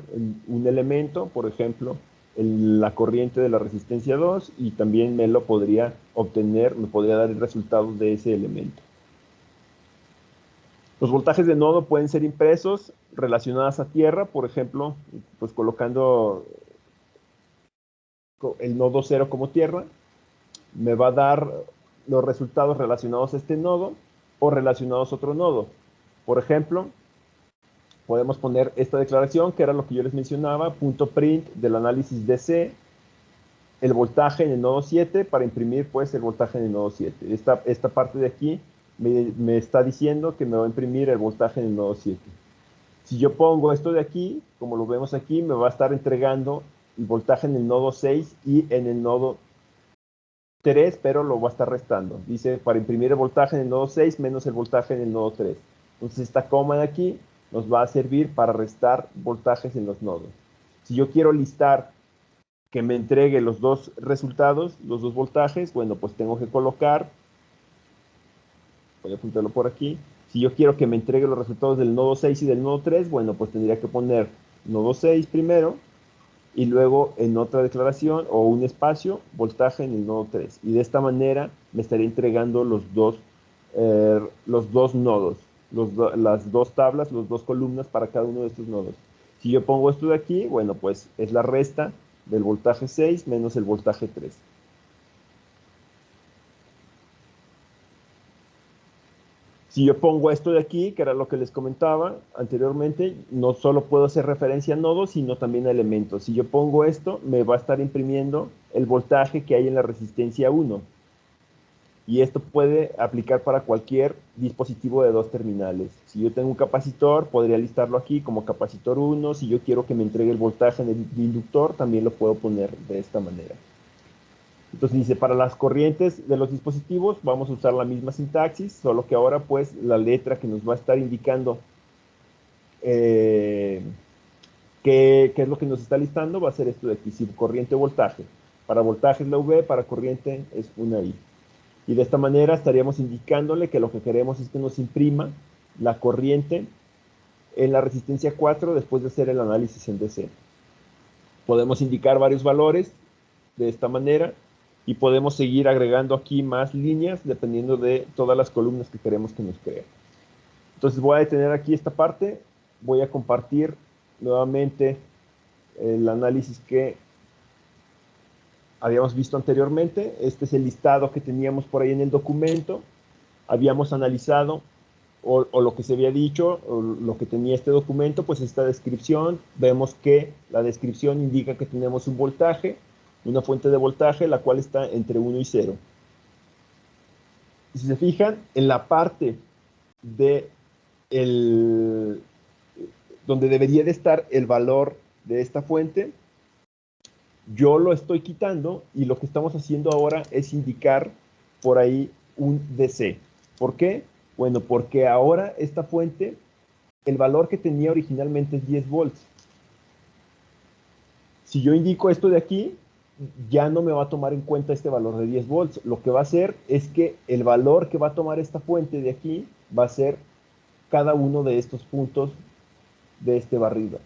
Speaker 1: un elemento, por ejemplo, la corriente de la resistencia 2 y también me lo podría obtener, me podría dar el resultado de ese elemento. Los voltajes de nodo pueden ser impresos relacionadas a tierra, por ejemplo, pues colocando el nodo 0 como tierra, me va a dar los resultados relacionados a este nodo o relacionados a otro nodo. Por ejemplo, podemos poner esta declaración, que era lo que yo les mencionaba, .print del análisis DC, el voltaje en el nodo 7 para imprimir pues el voltaje en el nodo 7. Esta parte de aquí me está diciendo que me va a imprimir el voltaje en el nodo 7. Si yo pongo esto de aquí, como lo vemos aquí, me va a estar entregando el voltaje en el nodo 6 y en el nodo 3, pero lo va a estar restando. Dice, para imprimir el voltaje en el nodo 6 menos el voltaje en el nodo 3. Entonces esta coma de aquí nos va a servir para restar voltajes en los nodos. Si yo quiero listar que me entregue los dos resultados, los dos voltajes, bueno, pues tengo que colocar, voy a apuntarlo por aquí, si yo quiero que me entregue los resultados del nodo 6 y del nodo 3, bueno, pues tendría que poner nodo 6 primero, y luego en otra declaración o un espacio, voltaje en el nodo 3. Y de esta manera me estaría entregando los dos nodos, las dos tablas, las dos columnas para cada uno de estos nodos. Si yo pongo esto de aquí, bueno, pues es la resta del voltaje 6 menos el voltaje 3. Si yo pongo esto de aquí, que era lo que les comentaba anteriormente, no solo puedo hacer referencia a nodos, sino también a elementos. Si yo pongo esto, me va a estar imprimiendo el voltaje que hay en la resistencia 1. Y esto puede aplicar para cualquier dispositivo de dos terminales. Si yo tengo un capacitor, podría listarlo aquí como capacitor 1. Si yo quiero que me entregue el voltaje en el inductor, también lo puedo poner de esta manera. Entonces dice, para las corrientes de los dispositivos vamos a usar la misma sintaxis, solo que ahora pues la letra que nos va a estar indicando qué es lo que nos está listando va a ser esto de aquí, si corriente o voltaje. Para voltaje es la V, para corriente es una I. Y de esta manera estaríamos indicándole que lo que queremos es que nos imprima la corriente en la resistencia 4 después de hacer el análisis en DC. Podemos indicar varios valores de esta manera y podemos seguir agregando aquí más líneas dependiendo de todas las columnas que queremos que nos cree. Entonces voy a detener aquí esta parte, voy a compartir nuevamente el análisis que habíamos visto anteriormente. Este es el listado que teníamos por ahí en el documento. Habíamos analizado o lo que se había dicho, o lo que tenía este documento, pues esta descripción. Vemos que la descripción indica que tenemos un voltaje, una fuente de voltaje, la cual está entre 1 y 0. Si se fijan, en la parte de donde debería de estar el valor de esta fuente, yo lo estoy quitando y lo que estamos haciendo ahora es indicar por ahí un DC. ¿Por qué? Bueno, porque ahora esta fuente, el valor que tenía originalmente es 10 volts. Si yo indico esto de aquí, ya no me va a tomar en cuenta este valor de 10 volts. Lo que va a hacer es que el valor que va a tomar esta fuente de aquí va a ser cada uno de estos puntos de este barrido.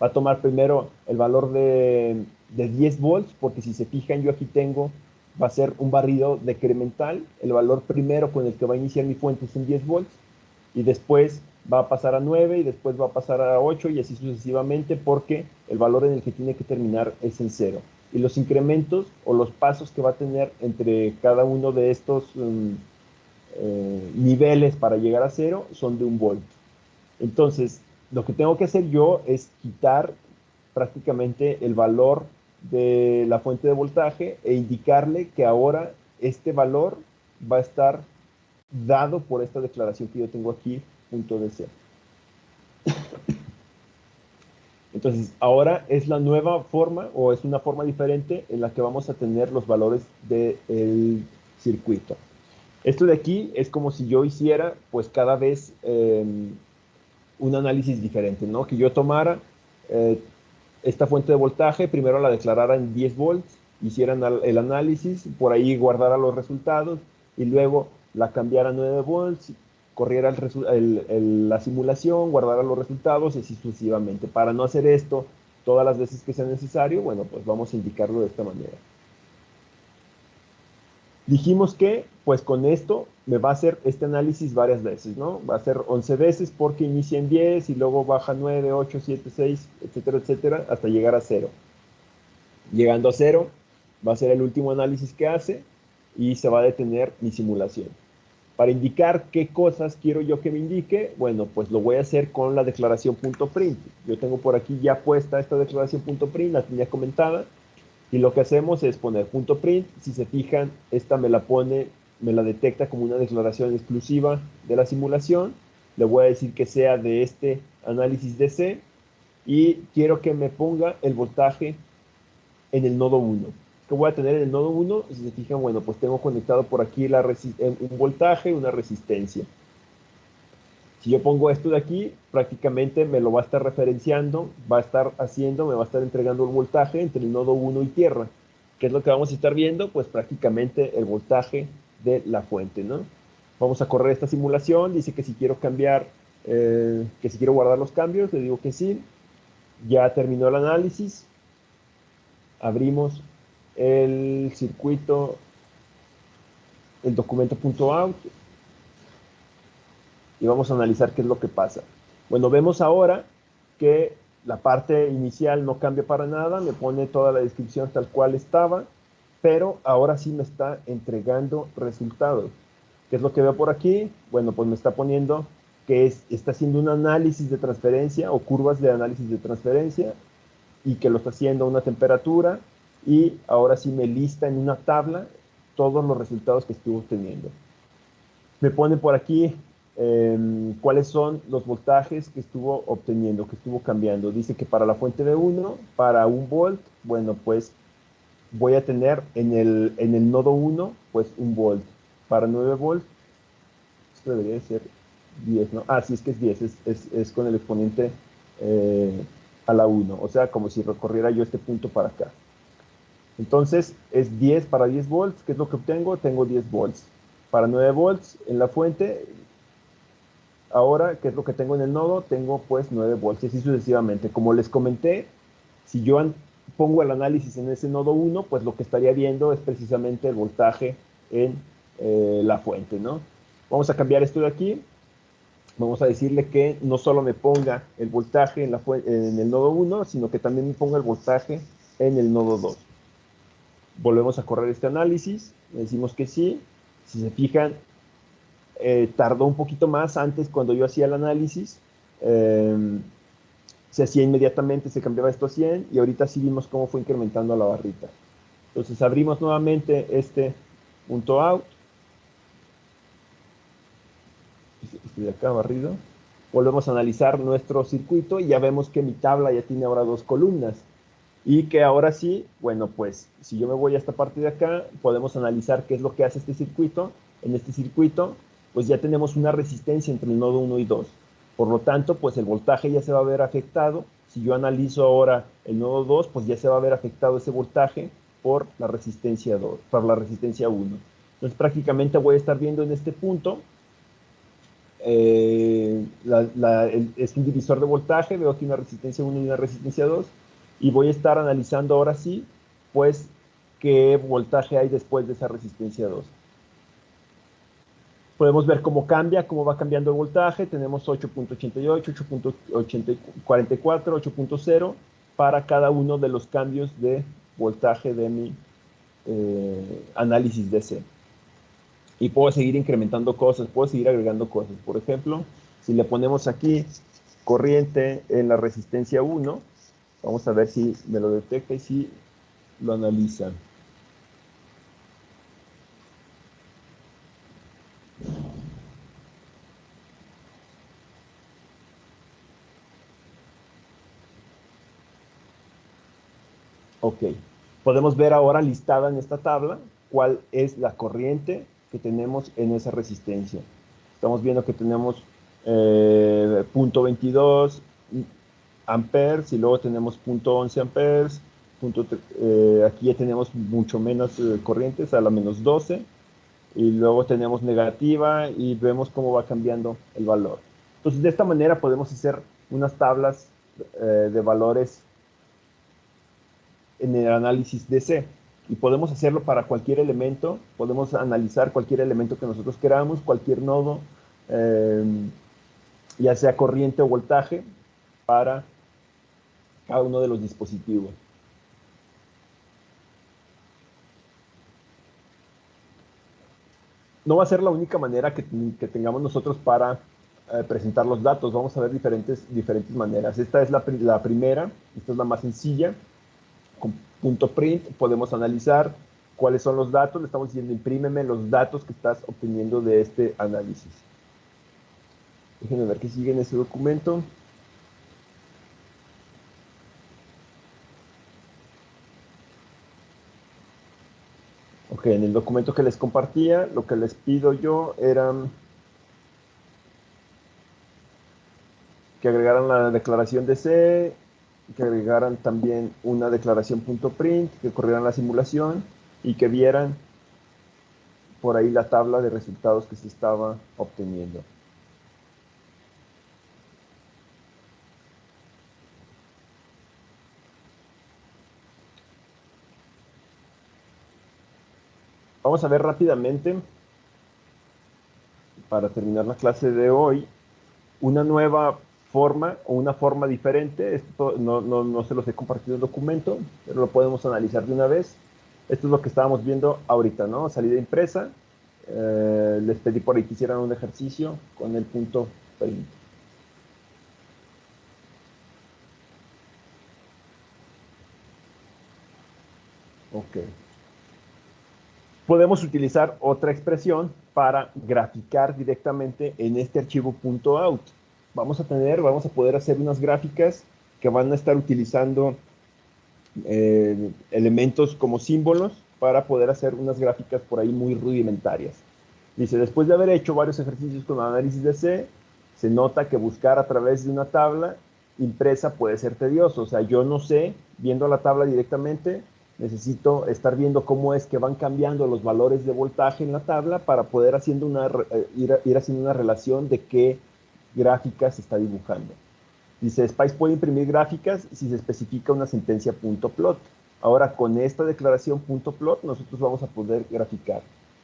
Speaker 1: Va a tomar primero el valor de 10 volts, porque si se fijan, yo aquí tengo, va a ser un barrido decremental. El valor primero con el que va a iniciar mi fuente es en 10 volts, y después va a pasar a 9, y después va a pasar a 8, y así sucesivamente, porque el valor en el que tiene que terminar es en 0. Y los incrementos o los pasos que va a tener entre cada uno de estos niveles para llegar a 0 son de 1 volt. Entonces, lo que tengo que hacer yo es quitar prácticamente el valor de la fuente de voltaje e indicarle que ahora este valor va a estar dado por esta declaración que yo tengo aquí, punto DC. Entonces, ahora es la nueva forma o es una forma diferente en la que vamos a tener los valores del circuito. Esto de aquí es como si yo hiciera, pues cada vez un análisis diferente, ¿no? Que yo tomara esta fuente de voltaje, primero la declarara en 10 volts, hicieran el análisis, por ahí guardara los resultados y luego la cambiara a 9 volts, corriera la simulación, guardara los resultados y así sucesivamente. Para no hacer esto todas las veces que sea necesario, bueno, pues vamos a indicarlo de esta manera. Dijimos que, pues con esto me va a hacer este análisis varias veces, ¿no? Va a ser 11 veces porque inicia en 10 y luego baja 9, 8, 7, 6, etcétera, etcétera, hasta llegar a 0. Llegando a 0, va a ser el último análisis que hace y se va a detener mi simulación. Para indicar qué cosas quiero yo que me indique, bueno, pues lo voy a hacer con la declaración .print. Yo tengo por aquí ya puesta esta declaración .print, la tenía comentada. Y lo que hacemos es poner .print. Si se fijan, esta me la detecta como una declaración exclusiva de la simulación. Le voy a decir que sea de este análisis DC, y quiero que me ponga el voltaje en el nodo 1. ¿Qué voy a tener en el nodo 1? Si se fijan, bueno, pues tengo conectado por aquí un voltaje y una resistencia. Si yo pongo esto de aquí, prácticamente me lo va a estar referenciando, me va a estar entregando el voltaje entre el nodo 1 y tierra. ¿Qué es lo que vamos a estar viendo? Pues prácticamente el voltaje de la fuente, ¿no? Vamos a correr esta simulación, dice que si quiero cambiar, que si quiero guardar los cambios, le digo que sí. Ya terminó el análisis. Abrimos el circuito, el documento .out, y vamos a analizar qué es lo que pasa. Bueno, vemos ahora que la parte inicial no cambia para nada, me pone toda la descripción tal cual estaba, pero ahora sí me está entregando resultados. ¿Qué es lo que veo por aquí? Bueno, pues me está poniendo que está haciendo un análisis de transferencia o curvas de análisis de transferencia, y que lo está haciendo a una temperatura, y ahora sí me lista en una tabla todos los resultados que estuvo obteniendo. Me pone por aquí cuáles son los voltajes que estuvo obteniendo, que estuvo cambiando. Dice que para la fuente de 1, para 1 volt, bueno, pues voy a tener en el nodo 1, pues 1 volt. Para 9 volts, esto debería ser 10, ¿no? Ah, sí, es que es 10, es con el exponente a la 1, o sea, como si recorriera yo este punto para acá. Entonces, es 10 para 10 volts. ¿Qué es lo que obtengo? Tengo 10 volts. Para 9 volts en la fuente, ahora, ¿qué es lo que tengo en el nodo? Tengo pues 9 volts, y así sucesivamente. Como les comenté, si yo pongo el análisis en ese nodo 1, pues lo que estaría viendo es precisamente el voltaje en la fuente, ¿no? Vamos a cambiar esto de aquí. Vamos a decirle que no solo me ponga el voltaje en el nodo 1, sino que también me ponga el voltaje en el nodo 2. Volvemos a correr este análisis, le decimos que sí. Si se fijan, tardó un poquito más antes cuando yo hacía el análisis. Se hacía inmediatamente, se cambiaba esto a 100, y ahorita sí vimos cómo fue incrementando la barrita. Entonces abrimos nuevamente este punto out, este de acá barrido. Volvemos a analizar nuestro circuito y ya vemos que mi tabla ya tiene ahora 2 columnas. Y que ahora sí, bueno, pues si yo me voy a esta parte de acá, podemos analizar qué es lo que hace este circuito. En este circuito, pues ya tenemos una resistencia entre el nodo 1 y 2. Por lo tanto, pues el voltaje ya se va a ver afectado. Si yo analizo ahora el nodo 2, pues ya se va a ver afectado ese voltaje por la resistencia 2, por la resistencia 1. Entonces prácticamente voy a estar viendo en este punto es un divisor de voltaje. Veo aquí una resistencia 1 y una resistencia 2, y voy a estar analizando ahora sí, pues, qué voltaje hay después de esa resistencia 2. Podemos ver cómo cambia, cómo va cambiando el voltaje. Tenemos 8.88, 8.44, 8.0 para cada uno de los cambios de voltaje de mi análisis DC. Y puedo seguir incrementando cosas, puedo seguir agregando cosas. Por ejemplo, si le ponemos aquí corriente en la resistencia 1, vamos a ver si me lo detecta y si lo analiza. Ok, podemos ver ahora listada en esta tabla cuál es la corriente que tenemos en esa resistencia. Estamos viendo que tenemos 0.22 amperes, y luego tenemos 0.11 amperes. Aquí ya tenemos mucho menos corrientes, a la menos 12, y luego tenemos negativa, y vemos cómo va cambiando el valor. Entonces, de esta manera podemos hacer unas tablas de valores en el análisis DC, y podemos hacerlo para cualquier elemento. Podemos analizar cualquier elemento que nosotros queramos, cualquier nodo, eh, ya sea corriente o voltaje, para cada uno de los dispositivos. No va a ser la única manera que tengamos nosotros para presentar los datos. Vamos a ver diferentes maneras. Esta es la primera, esta es la más sencilla. Con punto print podemos analizar cuáles son los datos. Le estamos diciendo: imprímeme los datos que estás obteniendo de este análisis. Déjenme ver qué sigue en ese documento. Ok, en el documento que les compartía, lo que les pido yo era que agregaran la declaración de C, que agregaran también una declaración .print, que corrieran la simulación y que vieran por ahí la tabla de resultados que se estaba obteniendo. Vamos a ver rápidamente, para terminar la clase de hoy, una nueva forma o una forma diferente. Esto no se los he compartido en documento, pero lo podemos analizar de una vez. Esto es lo que estábamos viendo ahorita, ¿no? Salida impresa. Les pedí por ahí que hicieran un ejercicio con el punto print. Ok. Podemos utilizar otra expresión para graficar directamente en este archivo .out. Vamos a poder hacer unas gráficas que van a estar utilizando elementos como símbolos para poder hacer unas gráficas por ahí muy rudimentarias. Dice, después de haber hecho varios ejercicios con análisis de C, se nota que buscar a través de una tabla impresa puede ser tedioso. O sea, yo no sé, viendo la tabla directamente, necesito estar viendo cómo es que van cambiando los valores de voltaje en la tabla para poder ir haciendo una relación de qué gráfica se está dibujando. Dice, Spice puede imprimir gráficas si se especifica una sentencia .plot. Ahora, con esta declaración .plot, nosotros vamos a poder graficar.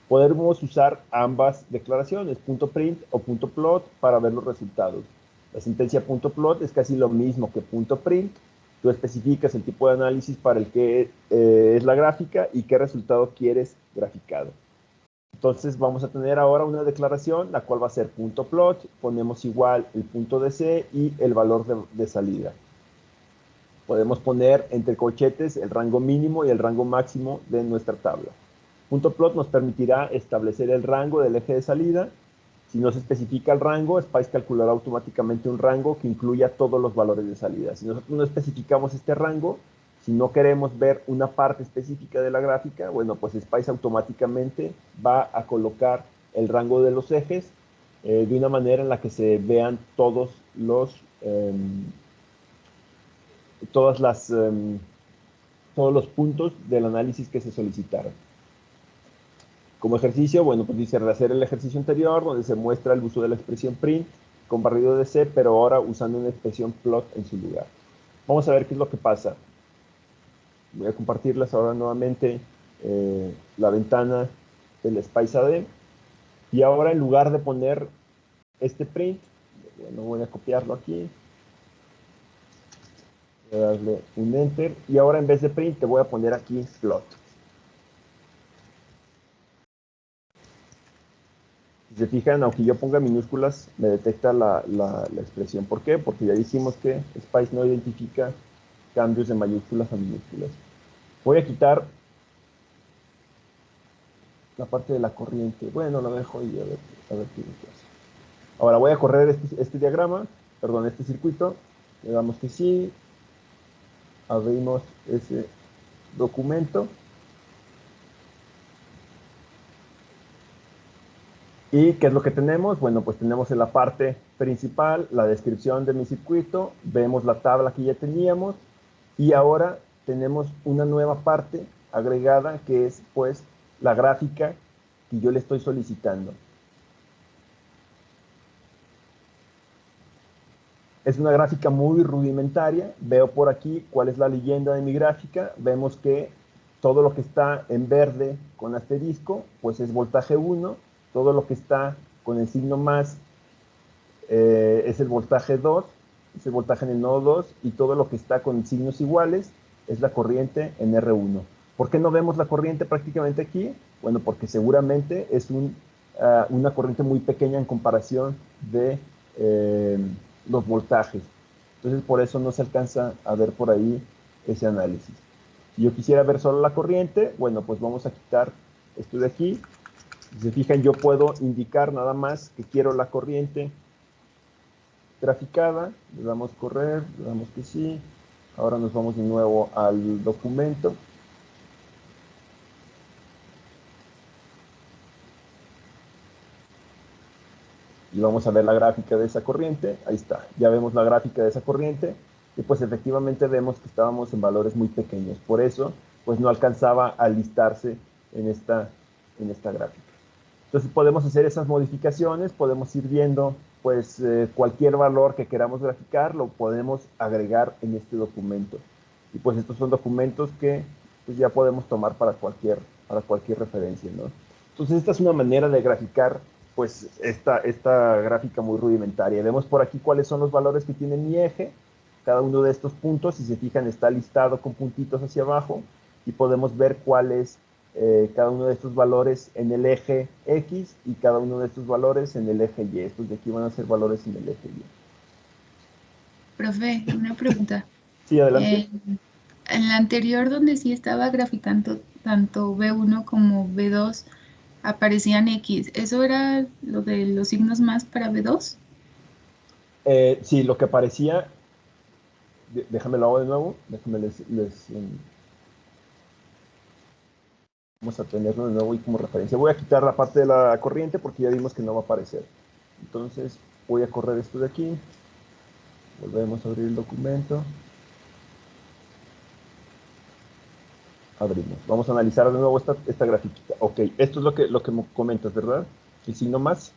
Speaker 1: Podemos usar ambas declaraciones, .print o .plot, para ver los resultados. La sentencia .plot es casi lo mismo que .print. Tú especificas el tipo de análisis para el que es la gráfica y qué resultado quieres graficado. Entonces vamos a tener ahora una declaración, la cual va a ser .plot, ponemos igual el punto de C y el valor de salida. Podemos poner entre corchetes el rango mínimo y el rango máximo de nuestra tabla. .plot nos permitirá establecer el rango del eje de salida. Si no se especifica el rango, Spice calculará automáticamente un rango que incluya todos los valores de salida. Si nosotros no especificamos este rango, si no queremos ver una parte específica de la gráfica, bueno, pues Spice automáticamente va a colocar el rango de los ejes de una manera en la que se vean todos los puntos del análisis que se solicitaron. Como ejercicio, bueno, pues dice rehacer el ejercicio anterior, donde se muestra el uso de la expresión print con barrido de C, pero ahora usando una expresión plot en su lugar. Vamos a ver qué es lo que pasa. Voy a compartirles ahora nuevamente la ventana del Spice AD. Y ahora en lugar de poner este print, bueno, voy a copiarlo aquí. Voy a darle un enter. Y ahora en vez de print te voy a poner aquí plot. Si se fijan, aunque yo ponga minúsculas, me detecta la expresión. ¿Por qué? Porque ya dijimos que Spice no identifica cambios de mayúsculas a minúsculas. Voy a quitar la parte de la corriente. Bueno, lo dejo y a ver qué pasa. Ahora voy a correr este diagrama, perdón, este circuito. Le damos que sí. Abrimos ese documento. ¿Y qué es lo que tenemos? Bueno, pues tenemos en la parte principal la descripción de mi circuito, vemos la tabla que ya teníamos y ahora tenemos una nueva parte agregada que es pues la gráfica que yo le estoy solicitando. Es una gráfica muy rudimentaria, veo por aquí cuál es la leyenda de mi gráfica, vemos que todo lo que está en verde con asterisco pues es voltaje 1, todo lo que está con el signo más es el voltaje 2, es el voltaje en el nodo 2 y todo lo que está con signos iguales es la corriente en R1. ¿Por qué no vemos la corriente prácticamente aquí? Bueno, porque seguramente es una corriente muy pequeña en comparación de los voltajes. Entonces por eso no se alcanza a ver por ahí ese análisis. Si yo quisiera ver solo la corriente, bueno, pues vamos a quitar esto de aquí. Si se fijan, yo puedo indicar nada más que quiero la corriente graficada, le damos correr, le damos que sí. Ahora nos vamos de nuevo al documento. y vamos a ver la gráfica de esa corriente. Ahí está, ya vemos la gráfica de esa corriente y pues efectivamente vemos que estábamos en valores muy pequeños. Por eso, pues no alcanzaba a listarse en esta gráfica. Entonces podemos hacer esas modificaciones, podemos ir viendo pues cualquier valor que queramos graficar, lo podemos agregar en este documento. Y pues estos son documentos que pues, ya podemos tomar para cualquier referencia, ¿no? Entonces esta es una manera de graficar pues esta gráfica muy rudimentaria. Vemos por aquí cuáles son los valores que tiene mi eje. Cada uno de estos puntos, si se fijan, está listado con puntitos hacia abajo y podemos ver cuál es cada uno de estos valores en el eje X y cada uno de estos valores en el eje Y. Estos de aquí van a ser valores en el eje Y.
Speaker 3: Profe, una pregunta.
Speaker 1: Sí, adelante.
Speaker 3: En la anterior, donde sí estaba graficando tanto B1 como B2, aparecían X. ¿Eso era lo de los signos más para B2?
Speaker 1: Sí, lo que parecía, déjame lo hago de nuevo, vamos a tenerlo de nuevo y como referencia. Voy a quitar la parte de la corriente porque ya vimos que no va a aparecer. Entonces voy a correr esto de aquí, volvemos a abrir el documento, abrimos. Vamos a analizar de nuevo esta grafiquita. Ok, esto es lo que me comentas, ¿verdad? El signo más,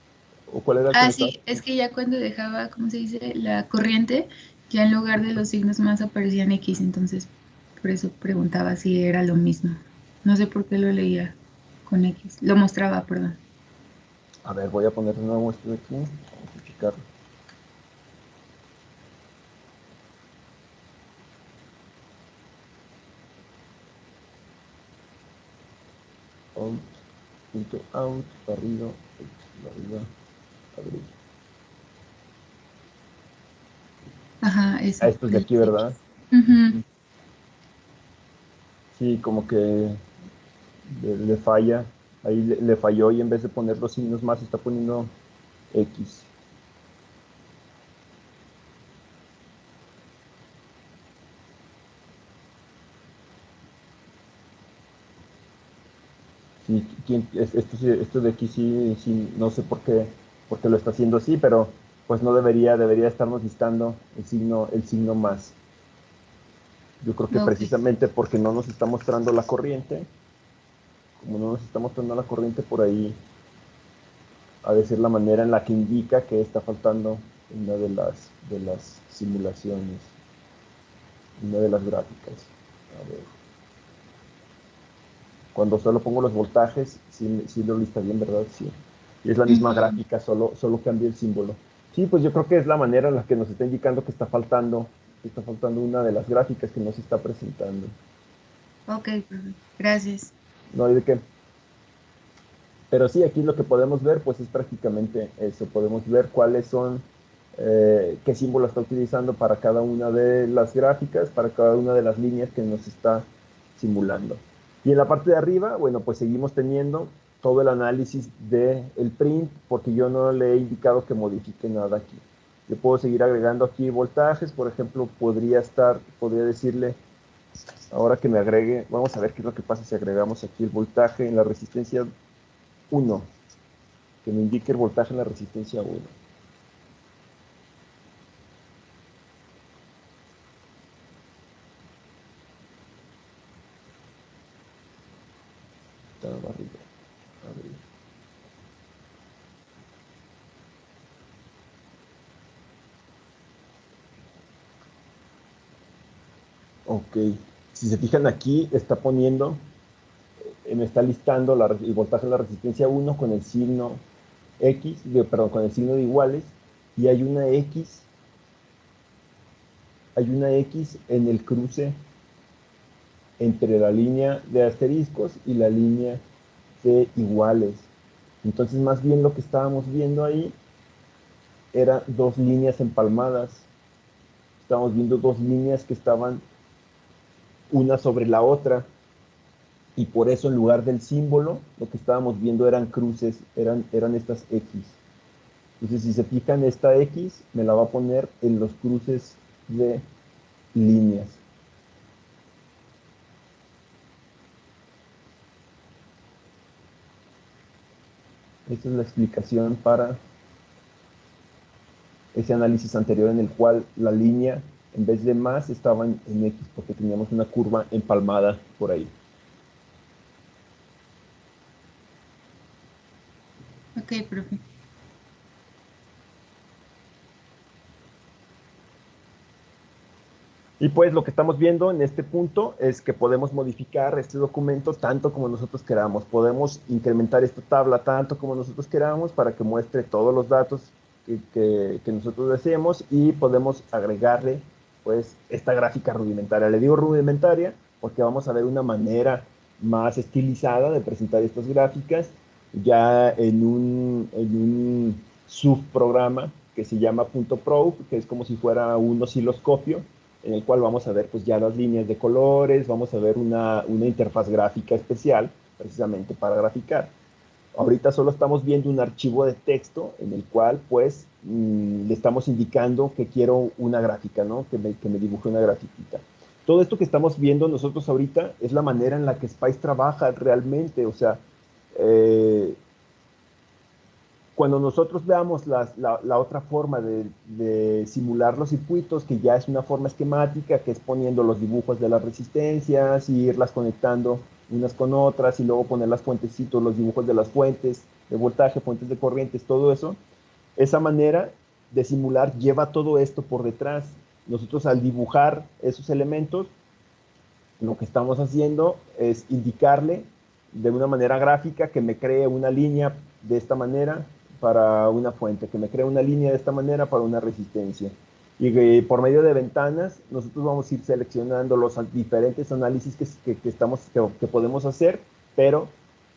Speaker 1: ¿o cuál era el que me estaba?
Speaker 3: Sí, es que ya cuando dejaba, ¿cómo se dice? La corriente, ya en lugar de los signos más aparecían X, entonces por eso preguntaba si era lo mismo. No sé por qué lo leía con X. Lo mostraba, perdón.
Speaker 1: A ver, voy a poner de nuevo esto de aquí, vamos a checarlo. Out, punto out, barrido, abrir.
Speaker 3: Ajá, eso.
Speaker 1: Estos de aquí, ¿verdad?
Speaker 3: Ujú.
Speaker 1: Sí, como que le falla, ahí le falló y en vez de poner los signos más está poniendo X. Sí, esto de aquí sí, no sé por qué lo está haciendo así, pero pues no debería estarnos listando el signo más. Yo creo que
Speaker 3: Ok.
Speaker 1: precisamente porque no nos está mostrando la corriente, como no nos está mostrando la corriente por ahí, a decir la manera en la que indica que está faltando una de las simulaciones, una de las gráficas. A ver. Cuando solo pongo los voltajes, sí lo lista bien, ¿verdad? Sí. Y es la misma
Speaker 3: Ujú.
Speaker 1: gráfica, solo cambia el símbolo. Sí, pues yo creo que es la manera en la que nos está indicando que está faltando una de las gráficas que nos está presentando.
Speaker 3: Ok, profe. Gracias.
Speaker 1: No hay de qué. Pero sí, aquí lo que podemos ver, pues es prácticamente eso. Podemos ver cuáles son, qué símbolo está utilizando para cada una de las gráficas, para cada una de las líneas que nos está simulando. Y en la parte de arriba, bueno, pues seguimos teniendo todo el análisis del print, porque yo no le he indicado que modifique nada aquí. Yo puedo seguir agregando aquí voltajes, por ejemplo, podría decirle, ahora que me agregue, vamos a ver qué es lo que pasa si agregamos aquí el voltaje en la resistencia 1, que me indique el voltaje en la resistencia 1. Está barrido. Abrir. Ok. Si se fijan aquí, está poniendo, me está listando el voltaje en la resistencia 1 con el signo X, perdón, con el signo de iguales, y hay una X en el cruce entre la línea de asteriscos y la línea de iguales. Entonces, más bien lo que estábamos viendo ahí era dos líneas empalmadas. Estábamos viendo dos líneas que estaban una sobre la otra, y por eso en lugar del símbolo, lo que estábamos viendo eran cruces, eran estas X. Entonces, si se fijan, esta X me la va a poner en los cruces de líneas. Esta es la explicación para ese análisis anterior en el cual la línea, en vez de más, estaba en X, porque teníamos una curva empalmada por ahí.
Speaker 3: Ok, profe.
Speaker 1: Y pues lo que estamos viendo en este punto es que podemos modificar este documento tanto como nosotros queramos. Podemos incrementar esta tabla tanto como nosotros queramos para que muestre todos los datos que nosotros deseemos, y podemos agregarle pues esta gráfica rudimentaria. Le digo rudimentaria porque vamos a ver una manera más estilizada de presentar estas gráficas ya en un subprograma que se llama .probe, que es como si fuera un osciloscopio, en el cual vamos a ver pues ya las líneas de colores, vamos a ver una interfaz gráfica especial precisamente para graficar. Ahorita solo estamos viendo un archivo de texto en el cual pues le estamos indicando que quiero una gráfica, ¿no? Que me dibuje una grafiquita. Todo esto que estamos viendo nosotros ahorita es la manera en la que Spice trabaja realmente, o sea, cuando nosotros veamos la otra forma de simular los circuitos, que ya es una forma esquemática, que es poniendo los dibujos de las resistencias y irlas conectando unas con otras, y luego poner las fuentecitos, los dibujos de las fuentes de voltaje, fuentes de corrientes, todo eso, esa manera de simular lleva todo esto por detrás. Nosotros, al dibujar esos elementos, lo que estamos haciendo es indicarle de una manera gráfica que me cree una línea de esta manera para una fuente, que me cree una línea de esta manera para una resistencia. Y por medio de ventanas nosotros vamos a ir seleccionando los diferentes análisis que podemos hacer, pero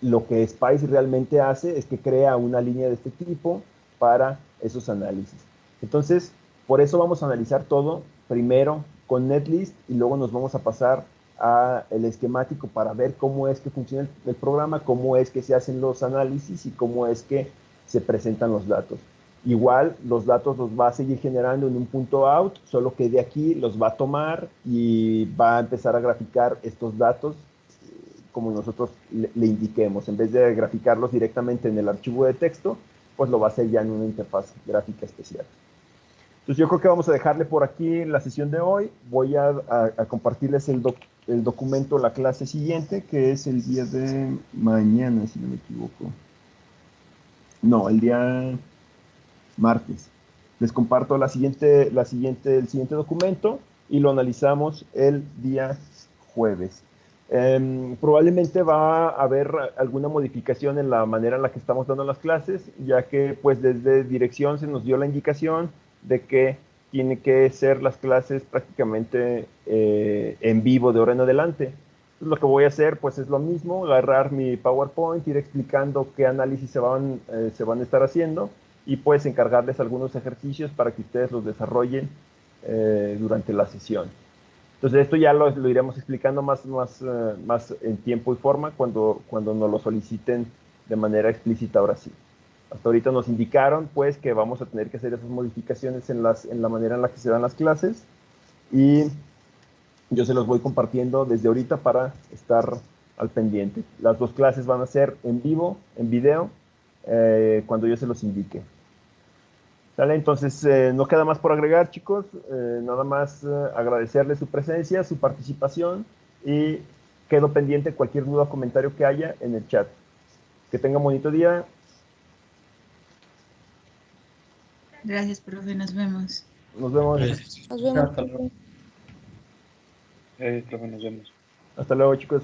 Speaker 1: lo que Spice realmente hace es que crea una línea de este tipo para esos análisis. Entonces, por eso vamos a analizar todo primero con Netlist, y luego nos vamos a pasar a el esquemático para ver cómo es que funciona el programa, cómo es que se hacen los análisis y cómo es que se presentan los datos. Igual los datos los va a seguir generando en un punto out, solo que de aquí los va a tomar y va a empezar a graficar estos datos como nosotros le indiquemos. En vez de graficarlos directamente en el archivo de texto, pues lo va a hacer ya en una interfaz gráfica especial. Entonces yo creo que vamos a dejarle por aquí la sesión de hoy. Voy a compartirles el documento, la clase siguiente, que es el día de mañana, si no me equivoco. No, el día martes. Les comparto el siguiente documento y lo analizamos el día jueves. Probablemente va a haber alguna modificación en la manera en la que estamos dando las clases, ya que pues desde dirección se nos dio la indicación de que tiene que ser las clases prácticamente en vivo de ahora en adelante. Entonces, lo que voy a hacer pues es lo mismo, agarrar mi PowerPoint, ir explicando qué análisis se van a estar haciendo, y pues encargarles algunos ejercicios para que ustedes los desarrollen durante la sesión. Entonces esto ya lo iremos explicando más en tiempo y forma cuando nos lo soliciten de manera explícita ahora sí. Hasta ahorita nos indicaron pues que vamos a tener que hacer esas modificaciones en la manera en la que se dan las clases, y yo se los voy compartiendo desde ahorita para estar al pendiente. Las dos clases van a ser en vivo, en video, cuando yo se los indique. ¿Sale? Entonces, no queda más por agregar, chicos. Nada más agradecerles su presencia, su participación, y quedo pendiente cualquier duda o comentario que haya en el chat. Que tengan bonito día.
Speaker 3: Gracias, profe. Nos vemos.
Speaker 1: Nos vemos.
Speaker 2: Gracias.
Speaker 4: Nos vemos.
Speaker 2: Hasta luego.
Speaker 4: Profe, nos vemos.
Speaker 1: Hasta luego, chicos.